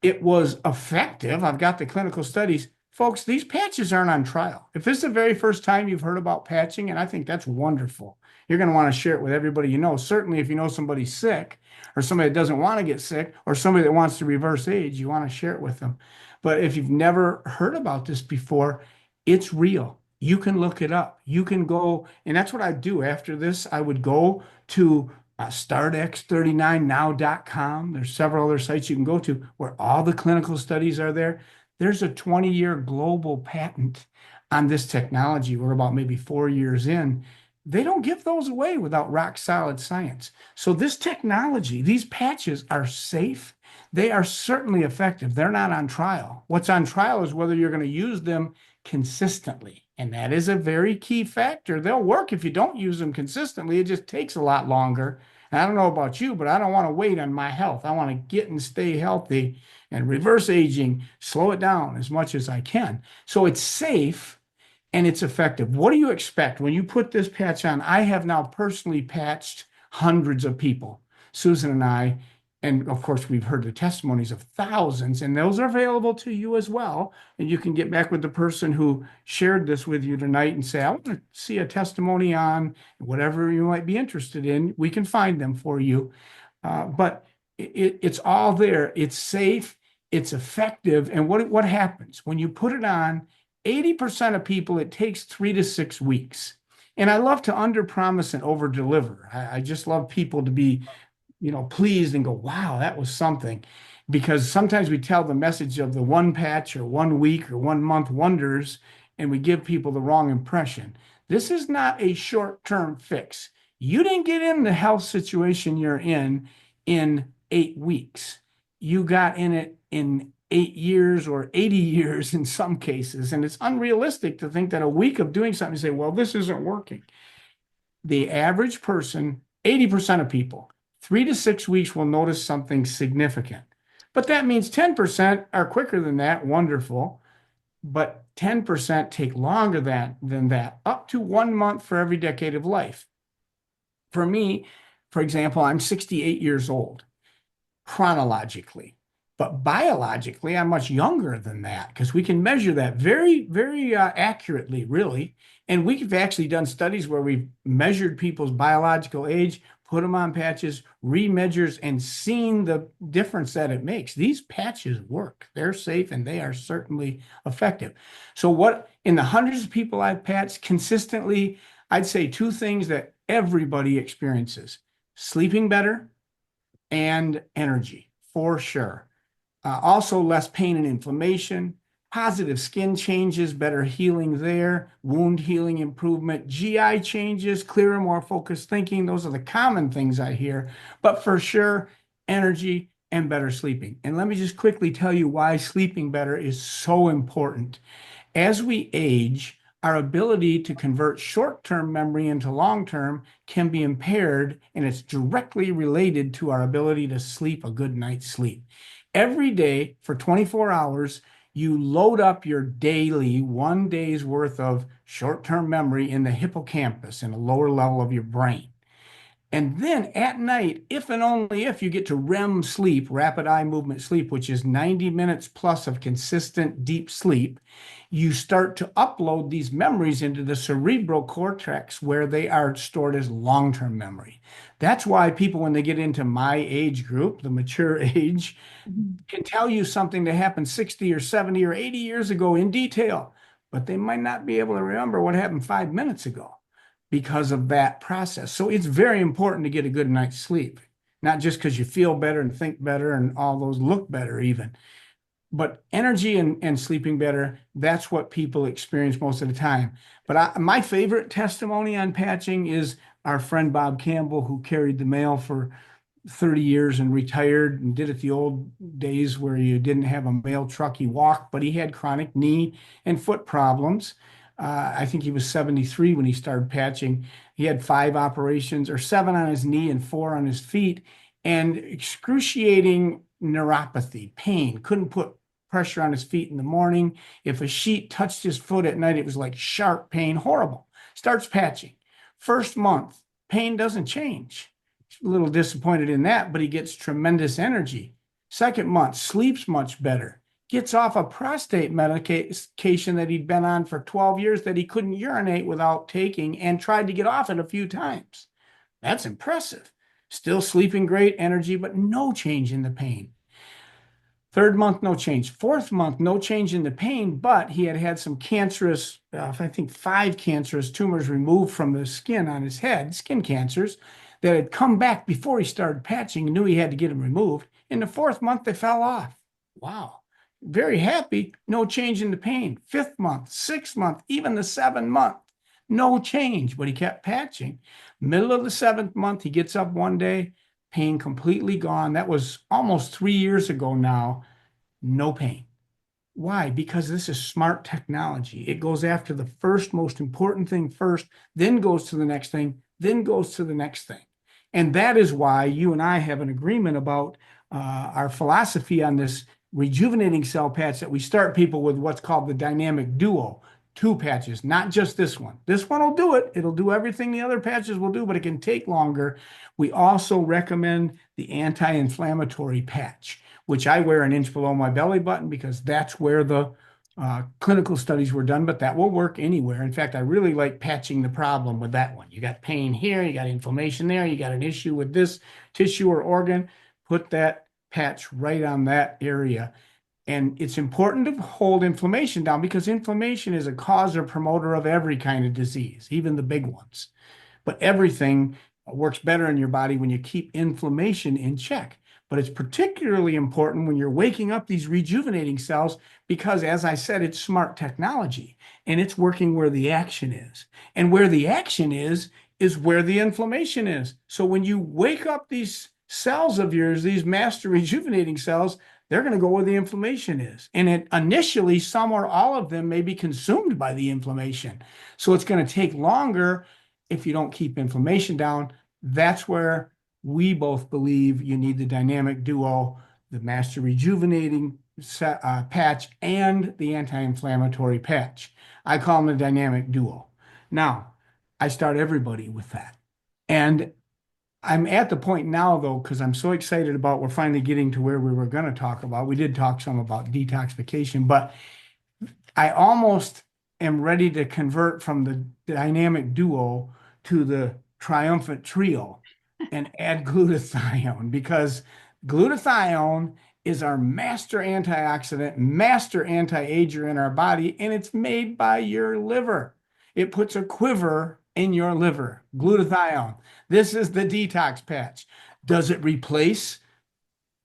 It was effective. I've got the clinical studies. Folks, these patches aren't on trial. If this is the very first time you've heard about patching, and I think that's wonderful, you're going to want to share it with everybody you know. Certainly, if you know somebody sick or somebody that doesn't want to get sick or somebody that wants to reverse age, you want to share it with them. But if you've never heard about this before, it's real. You can look it up. You can go, and that's what I do after this. I would go to startx39now.com. There's several other sites you can go to where all the clinical studies are there. There's a 20-year global patent on this technology. We're about maybe 4 years in. They don't give those away without rock solid science. So this technology, these patches are safe. They are certainly effective. They're not on trial. What's on trial is whether you're going to use them consistently. And that is a very key factor. They'll work if you don't use them consistently. It just takes a lot longer. And I don't know about you, but I don't want to wait on my health. I want to get and stay healthy and reverse aging, slow it down as much as I can. So it's safe and it's effective. What do you expect when you put this patch on? I have now personally patched hundreds of people, Susan and I, and of course, we've heard the testimonies of thousands, and those are available to you as well. And you can get back with the person who shared this with you tonight and say, I want to see a testimony on whatever you might be interested in. We can find them for you. But it's all there. It's safe. It's effective. And what happens when you put it on? 80% of people, it takes 3 to 6 weeks. And I love to under promise and over deliver. I just love people to be pleased and go, wow, that was something. Because sometimes we tell the message of the one patch or 1 week or 1 month wonders, and we give people the wrong impression. This is not a short-term fix. You didn't get in the health situation you're in 8 weeks. You got in it in 8 years or 80 years in some cases. And it's unrealistic to think that a week of doing something, you say, well, this isn't working. The average person, 80% of people, 3 to 6 weeks will notice something significant. But that means 10% are quicker than that, wonderful. But 10% take longer than that, up to 1 month for every decade of life. For me, for example, I'm 68 years old chronologically. But biologically, I'm much younger than that because we can measure that very, very accurately, really. And we've actually done studies where we've measured people's biological age, put them on patches, remeasures, and seen the difference that it makes. These patches work. They're safe and they are certainly effective. So what, in the hundreds of people I've patched consistently, I'd say two things that everybody experiences: sleeping better and energy, for sure. Also, less pain and inflammation, positive skin changes, better healing there, wound healing improvement, GI changes, clearer, more focused thinking. Those are the common things I hear, but for sure, energy and better sleeping. And let me just quickly tell you why sleeping better is so important. As we age, our ability to convert short-term memory into long-term can be impaired, and it's directly related to our ability to sleep a good night's sleep. Every day for 24 hours, you load up your daily 1 day's worth of short-term memory in the hippocampus, in a lower level of your brain. And then at night, if and only if you get to REM sleep, rapid eye movement sleep, which is 90 minutes plus of consistent deep sleep, you start to upload these memories into the cerebral cortex where they are stored as long-term memory. That's why people, when they get into my age group, the mature age, can tell you something that happened 60 or 70 or 80 years ago in detail, but they might not be able to remember what happened 5 minutes ago because of that process. So it's very important to get a good night's sleep, not just because you feel better and think better and all those look better even, but energy and sleeping better. That's what people experience most of the time. But my favorite testimony on patching is our friend Bob Campbell, who carried the mail for 30 years and retired and did it the old days where you didn't have a mail truck. He walked, but he had chronic knee and foot problems. I think he was 73 when he started patching. He had 5 operations, or 7 on his knee and 4 on his feet, and excruciating neuropathy, pain. Couldn't put pressure on his feet in the morning. If a sheet touched his foot at night, it was like sharp pain, horrible. Starts patching. First month, pain doesn't change. A little disappointed in that, but he gets tremendous energy. Second month, sleeps much better. Gets off a prostate medication that he'd been on for 12 years that he couldn't urinate without taking, and tried to get off it a few times. That's impressive. Still sleeping great, energy, but no change in the pain. Third month, no change. Fourth month, no change in the pain, but he had had some cancerous, I think 5 cancerous tumors removed from the skin on his head, skin cancers, that had come back before he started patching and knew he had to get them removed. In the fourth month, they fell off. Wow. Very happy, no change in the pain. Fifth month, sixth month, even the 7th month, no change, but he kept patching. Middle of the 7th month, he gets up one day, pain completely gone. That was almost 3 years ago now. No pain. Why? Because this is smart technology. It goes after the first most important thing first, then goes to the next thing, then goes to the next thing. And that is why you and I have an agreement about our philosophy on this rejuvenating cell patch, that we start people with what's called the dynamic duo. 2 patches, not just this one. This one will do it. It'll do everything the other patches will do, but it can take longer. We also recommend the anti-inflammatory patch, which I wear an inch below my belly button because that's where the clinical studies were done, but that will work anywhere. In fact, I really like patching the problem with that one. You got pain here, you got inflammation there, you got an issue with this tissue or organ, put that patch right on that area. And it's important to hold inflammation down, because inflammation is a cause or promoter of every kind of disease, even the big ones. But everything works better in your body when you keep inflammation in check. But it's particularly important when you're waking up these rejuvenating cells, because, as I said, it's smart technology and it's working where the action is. And where the action is where the inflammation is. So when you wake up these cells of yours, these master rejuvenating cells, they're going to go where the inflammation is. And initially, some or all of them may be consumed by the inflammation. So it's going to take longer if you don't keep inflammation down. That's where we both believe you need the dynamic duo, the master rejuvenating patch and the anti-inflammatory patch. I call them the dynamic duo. Now, I start everybody with that. And I'm at the point now, though, because I'm so excited about we're finally getting to where we were going to talk about. We did talk some about detoxification, but I almost am ready to convert from the dynamic duo to the triumphant trio and add glutathione, because glutathione is our master antioxidant, master anti-ager in our body, and it's made by your liver. It puts a quiver in your liver, glutathione. This is the detox patch. Does it replace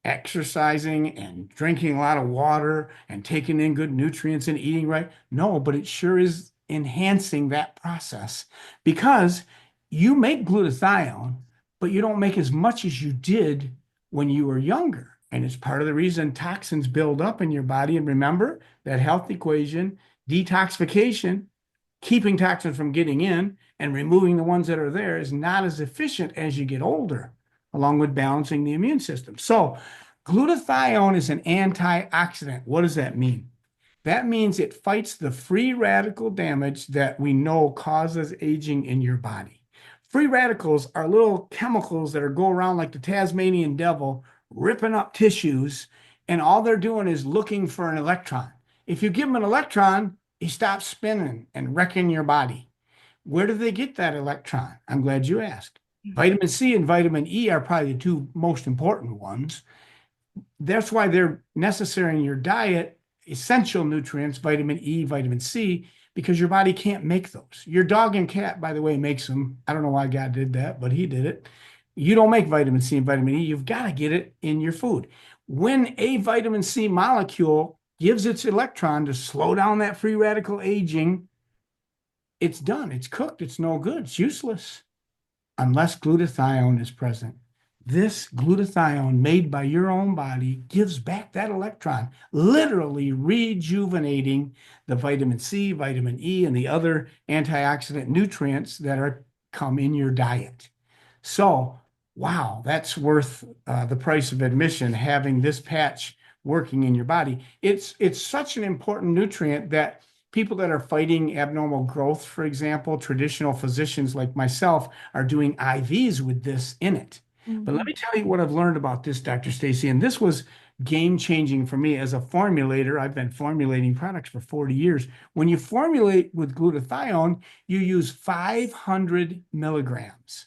exercising and drinking a lot of water and taking in good nutrients and eating right? No, but it sure is enhancing that process, because you make glutathione, but you don't make as much as you did when you were younger. And it's part of the reason toxins build up in your body. And remember that health equation: detoxification, keeping toxins from getting in and removing the ones that are there, is not as efficient as you get older, along with balancing the immune system. So glutathione is an antioxidant. What does that mean? That means it fights the free radical damage that we know causes aging in your body. Free radicals are little chemicals that go around like the Tasmanian devil, ripping up tissues, and all they're doing is looking for an electron. If you give them an electron, he stops spinning and wrecking your body. Where do they get that electron? I'm glad you asked. Vitamin C and vitamin E are probably the 2 most important ones. That's why they're necessary in your diet, essential nutrients, vitamin E, vitamin C, because your body can't make those. Your dog and cat, by the way, makes them. I don't know why God did that, but he did it. You don't make vitamin C and vitamin E. You've got to get it in your food. When a vitamin C molecule gives its electron to slow down that free radical aging, it's done. It's cooked. It's no good. It's useless unless glutathione is present. This glutathione made by your own body gives back that electron, literally rejuvenating the vitamin C, vitamin E, and the other antioxidant nutrients that are come in your diet. So, wow, that's worth the price of admission, having this patch working in your body. It's such an important nutrient that people that are fighting abnormal growth, for example, traditional physicians like myself are doing IVs with this in it. But let Mhm. me tell you what I've learned about this, Dr. Stacy, and this was game changing for me as a formulator. I've been formulating products for 40 years. When you formulate with glutathione, you use 500 milligrams,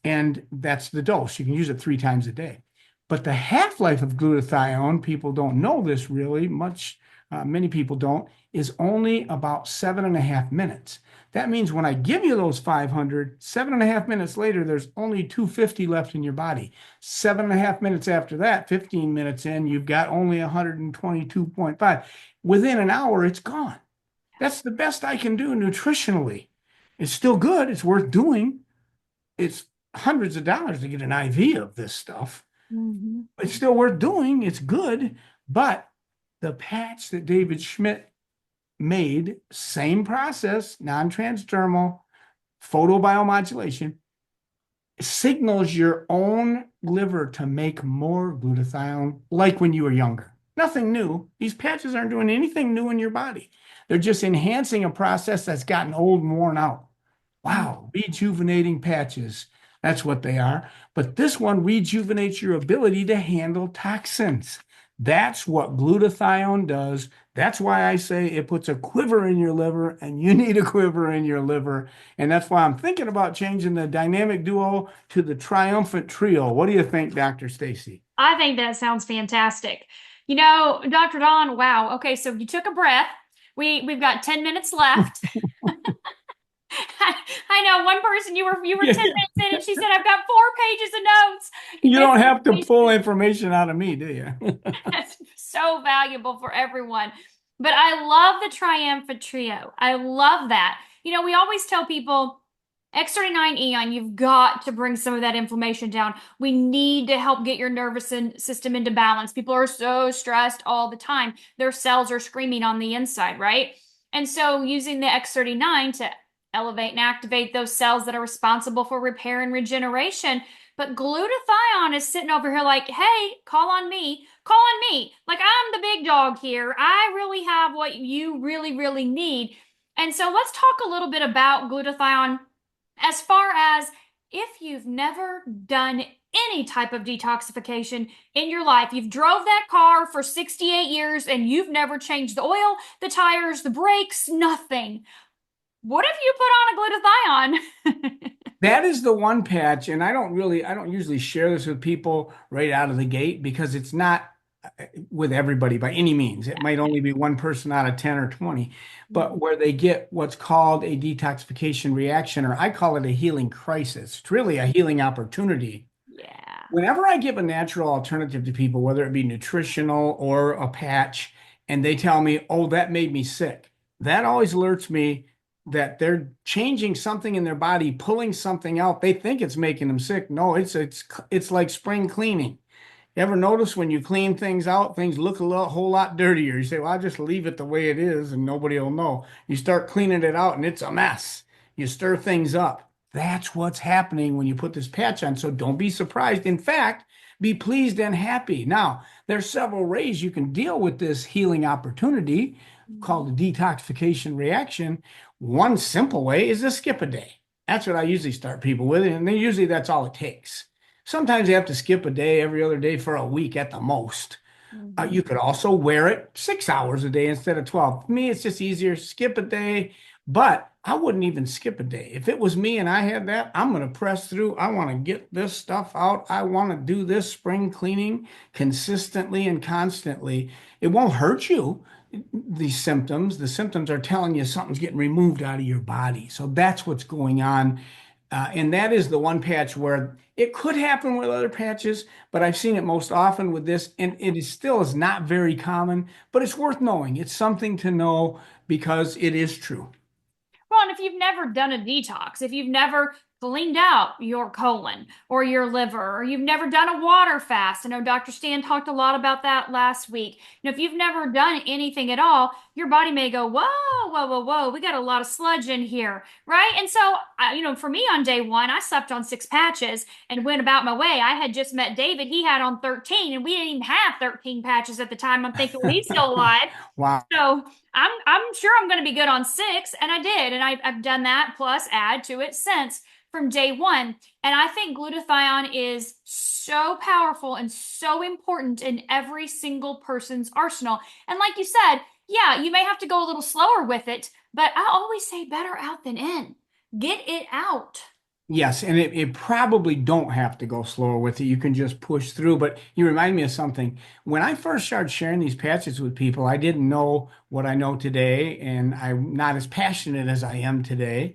and that's the dose. You can use it 3 times a day. But the half-life of glutathione, people don't know this really much, many people don't, is only about 7.5 minutes. That means when I give you those 500, 7.5 minutes later, there's only 250 left in your body. 7.5 minutes after that, 15 minutes in, you've got only 122.5. Within an hour, it's gone. That's the best I can do nutritionally. It's still good. It's worth doing. It's hundreds of dollars to get an IV of this stuff. Mhm. It's still worth doing. It's good. But the patch that David Schmidt made, same process, non-transdermal, photobiomodulation, signals your own liver to make more glutathione like when you were younger. Nothing new. These patches aren't doing anything new in your body. They're just enhancing a process that's gotten old and worn out. Wow, rejuvenating patches. That's what they are. But this one rejuvenates your ability to handle toxins. That's what glutathione does. That's why I say it puts a quiver in your liver, and you need a quiver in your liver. And that's why I'm thinking about changing the dynamic duo to the triumphant trio. What do you think, Dr. Stacy? I think that sounds fantastic. You know, Dr. Don, wow. Okay, so you took a breath. We've got 10 minutes left. I know one person you were 10 Yeah. minutes in and she said, I've got 4 pages of notes. You This don't have to pull information information out of me, do you? is so valuable for everyone. But I love the triumphant trio. I love that. You know, we always tell people X39 Eon, you've got to bring some of that inflammation down. We need to help get your nervous system into balance. People are so stressed all the time. Their cells are screaming on the inside, right? And so using the X39 to elevate and activate those cells that are responsible for repair and regeneration. But glutathione is sitting over here like, hey, call on me. Call on me. Like I'm the big dog here. I really have what you really, really need. And so let's talk a little bit about glutathione as far as if you've never done any type of detoxification in your life, you've drove that car for 68 years and you've never changed the oil, the tires, the brakes, nothing. What if you put on a glutathione? That is the one patch, and I don't usually share this with people right out of the gate because it's not with everybody by any means. It might only be one person out of 10 or 20, but where they get what's called a detoxification reaction, or I call it a healing crisis. It's really a healing opportunity. Yeah. Whenever I give a natural alternative to people, whether it be nutritional or a patch, and they tell me, oh, that made me sick, that always alerts me that they're changing something in their body, pulling something out. They think it's making them sick. No, it's like spring cleaning. You ever notice when you clean things out, things look whole lot dirtier? You say, well, I'll just leave it the way it is and nobody will know. You start cleaning it out and it's a mess. You stir things up. That's what's happening when you put this patch on. So don't be surprised. In fact, be pleased and happy. Now, there's several ways you can deal with this healing opportunity called the detoxification reaction. One simple way is to skip a day. That's what I usually start people with, and then usually that's all it takes. Sometimes you have to skip a day every other day for a week at the most. Mhm. You could also wear it 6 hours a day instead of 12. For me, it's just easier. Skip a day, but I wouldn't even skip a day. If it was me and I had that, I'm going to press through. I want to get this stuff out. I want to do this spring cleaning consistently and constantly. It won't hurt you. The symptoms are telling you something's getting removed out of your body. So that's what's going on. And that is the one patch where it could happen with other patches, but I've seen it most often with this, and it is still is not very common, but it's worth knowing. It's something to know because it is true. Well, and if you've never done a detox, if you've never cleaned out your colon or your liver, or you've never done a water fast. I know Dr. Stan talked a lot about that last week. If you've never done anything at all, your body may go, whoa, whoa, whoa, whoa, we got a lot of sludge in here, right? And so, for me on day one, I slept on 6 patches and went about my way. I had just met David. He had on 13, and we didn't even have 13 patches at the time. I'm thinking, well, he's still alive. Wow. So I'm sure I'm going to be good on 6, and I did, and I've done that plus add to it since from day one. And I think glutathione is so powerful and so important in every single person's arsenal. And like you said, yeah, you may have to go a little slower with it, but I always say better out than in. Get it out. Yes, and it probably don't have to go slower with it. You can just push through. But you remind me of something. When I first started sharing these patches with people, I didn't know what I know today, and I'm not as passionate as I am today.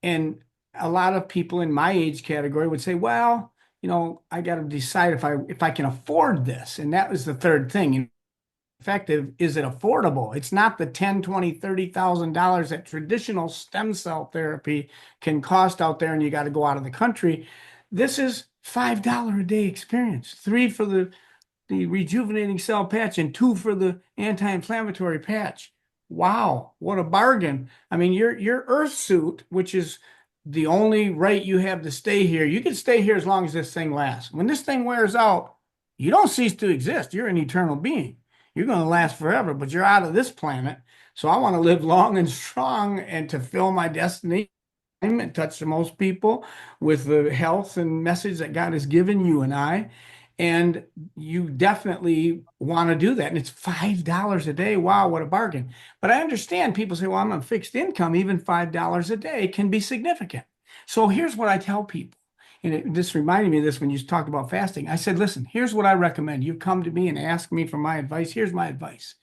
And a lot of people in my age category would say, well, I got to decide if I can afford this. And that was the third thing. Effective, is it affordable? It's not the 10, 20, $30,000 that traditional stem cell therapy can cost out there, and you got to go out of the country. This is $5 a day experience, three for the rejuvenating cell patch and two for the anti-inflammatory patch. Wow, what a bargain. I mean, your Earth suit, which is the only right you have to stay here, you can stay here as long as this thing lasts. When this thing wears out, you don't cease to exist. You're an eternal being. You're going to last forever, but you're out of this planet. So I want to live long and strong and to fill my destiny and touch the most people with the health and message that God has given you and I. And you definitely want to do that. And it's $5 a day. Wow, what a bargain. But I understand people say, well, I'm on fixed income. Even $5 a day can be significant. So here's what I tell people. And this reminded me of this when you talked about fasting. I said, listen, here's what I recommend. You come to me and ask me for my advice. Here's my advice.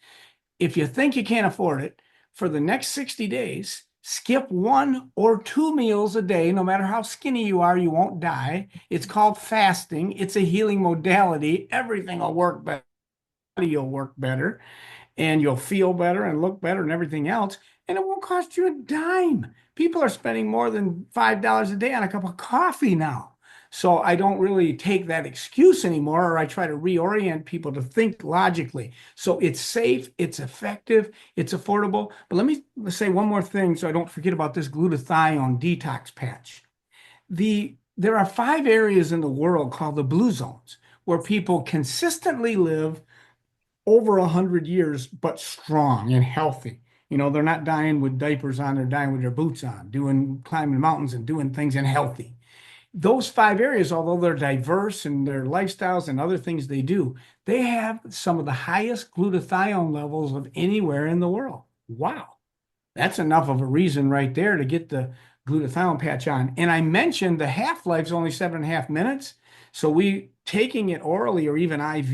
If you think you can't afford it, for the next 60 days, skip 1 or 2 meals a day. No matter how skinny you are, you won't die. It's called fasting. It's a healing modality. Everything will work better. You'll work better, and you'll feel better and look better and everything else. And it won't cost you a dime. People are spending more than $5 a day on a cup of coffee now. So I don't really take that excuse anymore, or I try to reorient people to think logically. So it's safe, it's effective, it's affordable. But let's say one more thing so I don't forget about this glutathione detox patch. There are 5 areas in the world called the blue zones where people consistently live over 100 years, but strong and healthy. They're not dying with diapers on, they're dying with their boots on, climbing mountains and doing things and healthy. Those 5 areas, although they're diverse in their lifestyles and other things they do, they have some of the highest glutathione levels of anywhere in the world. Wow. That's enough of a reason right there to get the glutathione patch on. And I mentioned the half-life is only 7.5 minutes. So we taking it orally or even IV,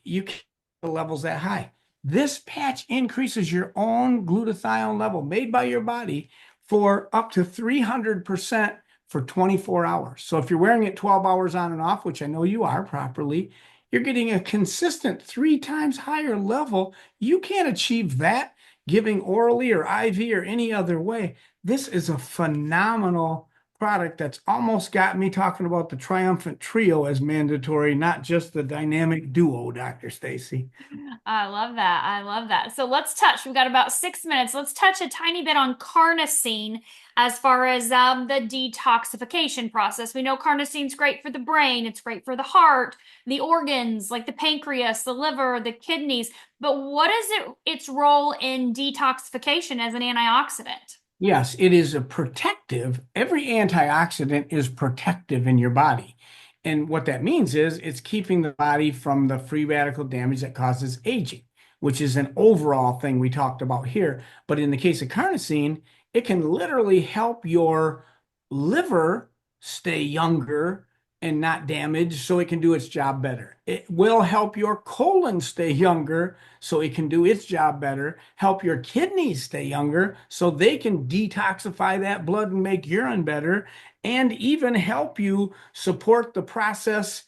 you can't get the levels that high. This patch increases your own glutathione level made by your body for up to 300% for 24 hours. So if you're wearing it 12 hours on and off, which I know you are properly, you're getting a consistent 3 times higher level. You can't achieve that giving orally or IV or any other way. This is a phenomenal product that's almost got me talking about the triumphant trio as mandatory, not just the dynamic duo, Dr. Stacy. I love that. I love that. So let's touch. We've got about 6 minutes. Let's touch a tiny bit on carnosine as far as the detoxification process. We know carnosine's great for the brain. It's great for the heart, the organs like the pancreas, the liver, the kidneys. But what is its role in detoxification as an antioxidant? Yes, it is a protective. Every antioxidant is protective in your body. And what that means is it's keeping the body from the free radical damage that causes aging, which is an overall thing we talked about here. But in the case of carnosine, it can literally help your liver stay younger and not damaged so it can do its job better. It will help your colon stay younger so it can do its job better, help your kidneys stay younger so they can detoxify that blood and make urine better, and even help you support the process.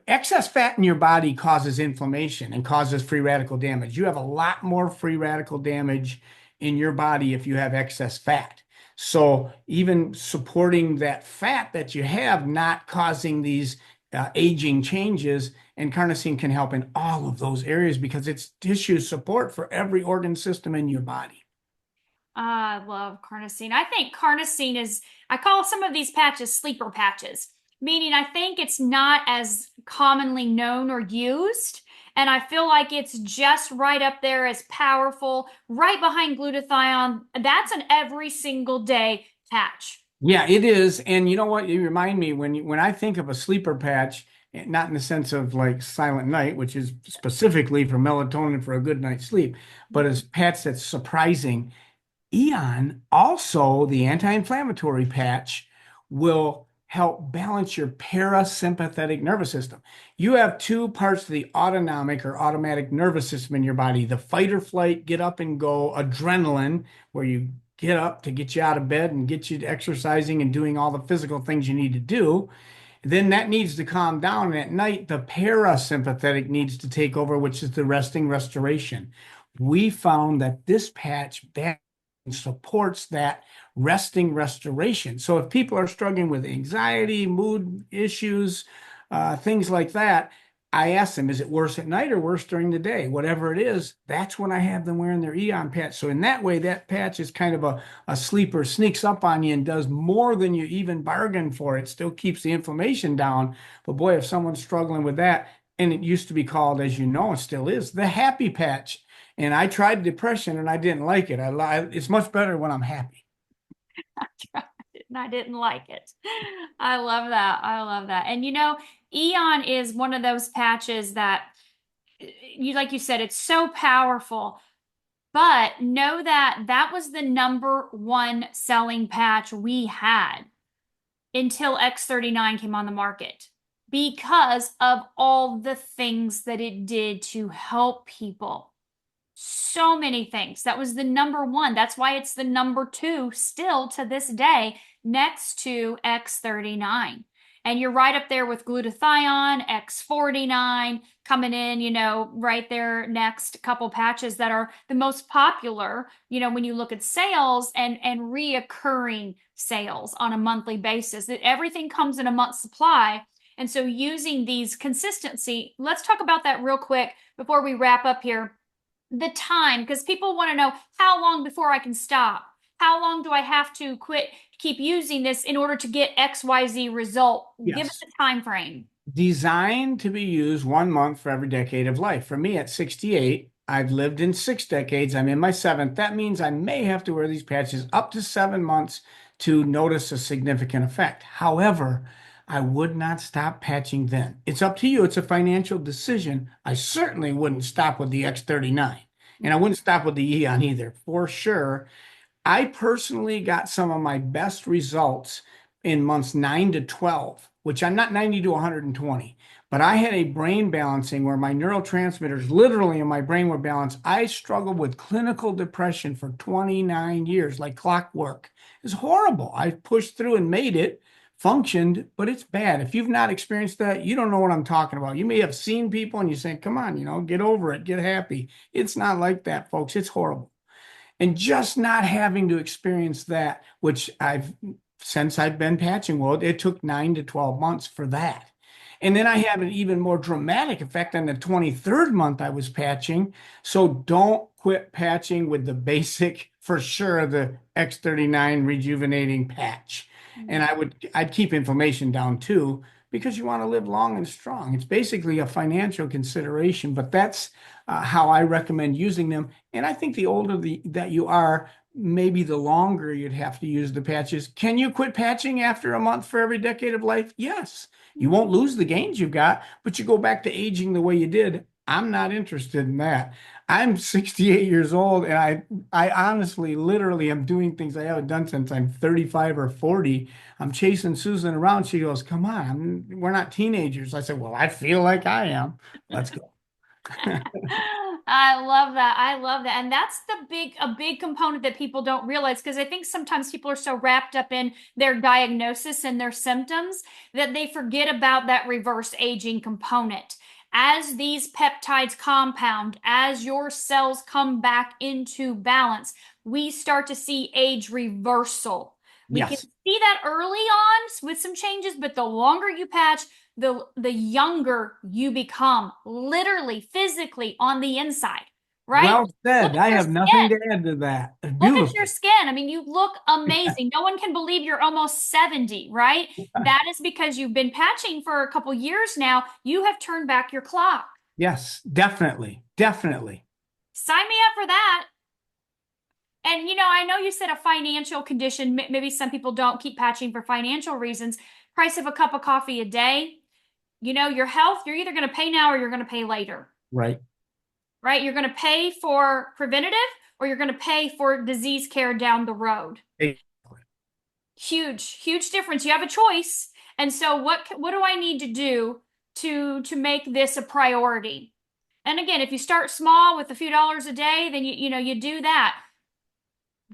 Excess fat in your body causes inflammation and causes free radical damage. You have a lot more free radical damage in your body if you have excess fat. So even supporting that fat that you have, not causing these aging changes, and carnosine can help in all of those areas because it's tissue support for every organ system in your body. I love carnosine. I think carnosine is, I call some of these patches sleeper patches, meaning I think it's not as commonly known or used. And I feel like it's just right up there as powerful, right behind glutathione. That's an every single day patch. Yeah, it is. And you know what? You remind me when I think of a sleeper patch, not in the sense of like Silent Night, which is specifically for melatonin for a good night's sleep, but as patch that's surprising. Eon, also the anti-inflammatory patch, will help balance your parasympathetic nervous system. You have two parts of the autonomic or automatic nervous system in your body, the fight or flight, get up and go, adrenaline, where you get up to get you out of bed and get you to exercising and doing all the physical things you need to do. Then that needs to calm down. And at night, the parasympathetic needs to take over, which is the resting restoration. We found that this patch that supports that resting restoration. So if people are struggling with anxiety, mood issues, things like that, I ask them, is it worse at night or worse during the day? Whatever it is, that's when I have them wearing their Eon patch. So in that way, that patch is kind of a sleeper, sneaks up on you and does more than you even bargained for. It still keeps the inflammation down. But boy, if someone's struggling with that, and it used to be called, as you know, it still is, the happy patch. And I tried depression and I didn't like it. It's much better when I'm happy. I tried it and I didn't like it. I love that. I love that. And you know, Eon is one of those patches that you, like you said, it's so powerful. But know that that was the number one selling patch we had until X39 came on the market because of all the things that it did to help people. So many things. That was the number one. That's why it's the number two still to this day, next to X39. And you're right up there with glutathione, X49 coming in, you know, right there next. Couple patches that are the most popular, you know, when you look at sales and reoccurring sales on a monthly basis. That everything comes in a month's supply. And so using these consistency, let's talk about that real quick before we wrap up here. The time, because people want to know how long before I can stop. How long do I have to quit, keep using this in order to get XYZ result? Give us Yes. a time frame. Designed to be used 1 month for every decade of life. For me, at 68, I've lived in 6 decades. I'm in my seventh. That means I may have to wear these patches up to 7 months to notice a significant effect. However, I would not stop patching then. It's up to you. It's a financial decision. I certainly wouldn't stop with the X39, and I wouldn't stop with the Eon either, for sure. I personally got some of my best results in months 9 to 12, which I'm not 90 to 120, but I had a brain balancing where my neurotransmitters literally in my brain were balanced. I struggled with clinical depression for 29 years, like clockwork. It's horrible. I pushed through and made it, functioned, but it's bad. If you've not experienced that, you don't know what I'm talking about. You may have seen people and you say, come on, get over it, get happy. It's not like that, folks. It's horrible. And just not having to experience that, which since I've been patching, well, it took 9 to 12 months for that. And then I had an even more dramatic effect on the 23rd month I was patching. So don't quit patching with the basic, for sure, the X39 rejuvenating patch. And I'd keep inflammation down too, because you want to live long and strong. It's basically a financial consideration, but that's how I recommend using them. And I think the older that you are, maybe the longer you'd have to use the patches. Can you quit patching after a month for every decade of life? Yes. You won't lose the gains you've got, but you go back to aging the way you did. I'm not interested in that. I'm 68 years old and I honestly, literally am doing things I haven't done since I'm 35 or 40. I'm chasing Susan around. She goes, come on, we're not teenagers. I said, well, I feel like I am. Let's go. I love that. I love that. And that's a big component that people don't realize because I think sometimes people are so wrapped up in their diagnosis and their symptoms that they forget about that reverse aging component. As these peptides compound, as your cells come back into balance, we start to see age reversal. We can Yes. see that early on with some changes, but the longer you patch, the younger you become, literally, physically on the inside, right? Well Look said. at I your have nothing skin. to add to that. Look at your Beautiful. skin. I mean, you look amazing. No one can believe you're almost 70, right? That is because you've been patching for a couple years now. You have turned back your clock. Yes, definitely. Definitely. Sign me up for that. And I know you said a financial condition. Maybe some people don't keep patching for financial reasons. Price of a cup of coffee a day. Your health, you're either going to pay now or you're going to pay later, Right. right? You're going to pay for preventative or you're going to pay for disease care down the road. Huge, huge difference. You have a choice. And so what do I need to do to make this a priority? And again, if you start small with a few dollars a day, then you do that.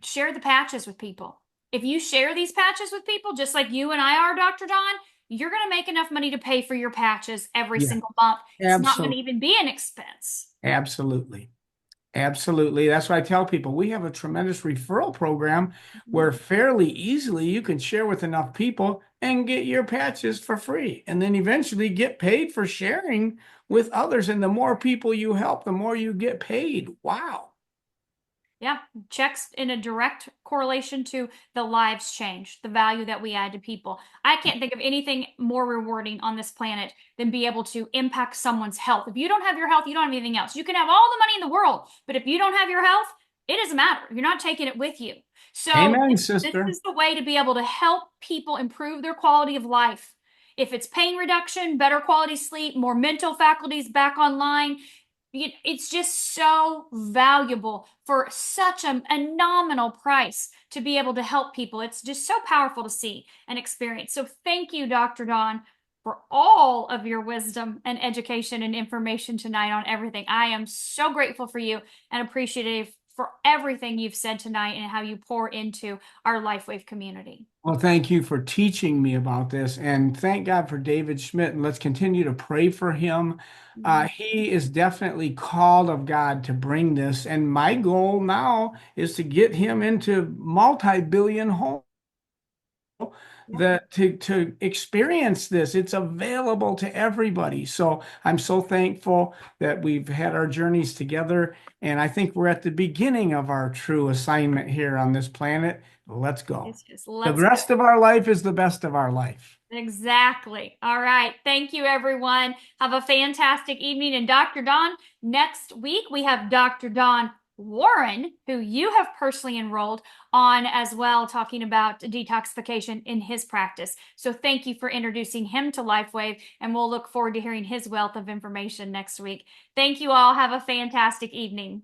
Share the patches with people. If you share these patches with people, just like you and I are, Dr. Don, you're going to make enough money to pay for your patches every Yeah, single month. It's not going to absolutely. even be an expense. Absolutely. Absolutely. That's why I tell people we have a tremendous referral program where Mhm. fairly easily you can share with enough people and get your patches for free. And then eventually get paid for sharing with others. And the more people you help, the more you get paid. Wow. Yeah, checks in a direct correlation to the lives changed, the value that we add to people. I can't think of anything more rewarding on this planet than be able to impact someone's health. If you don't have your health, you don't have anything else. You can have all the money in the world, but if you don't have your health, it doesn't matter. You're not taking it with you. So Amen, this sister. is the way to be able to help people improve their quality of life. If it's pain reduction, better quality sleep, more mental faculties back online, it's just so valuable for such a nominal price to be able to help people. It's just so powerful to see and experience. So thank you, Dr. Don, for all of your wisdom and education and information tonight on everything. I am so grateful for you and appreciative for everything you've said tonight and how you pour into our LifeWave community. Well, thank you for teaching me about this. And thank God for David Schmidt. And let's continue to pray for him. Mhm. He is definitely called of God to bring this. And my goal now is to get him into multi-billion homes Yeah. that to experience this. It's available to everybody. So I'm so thankful that we've had our journeys together. And I think we're at the beginning of our true assignment here on this planet. Let's go. It's just The let's go. rest of our life is the best of our life. Exactly. All right. Thank you, everyone. Have a fantastic evening. And Dr. Don, next week we have Dr. Don Warren, who you have personally enrolled on as well, talking about detoxification in his practice. So thank you for introducing him to LifeWave, and we'll look forward to hearing his wealth of information next week. Thank you all. Have a fantastic evening.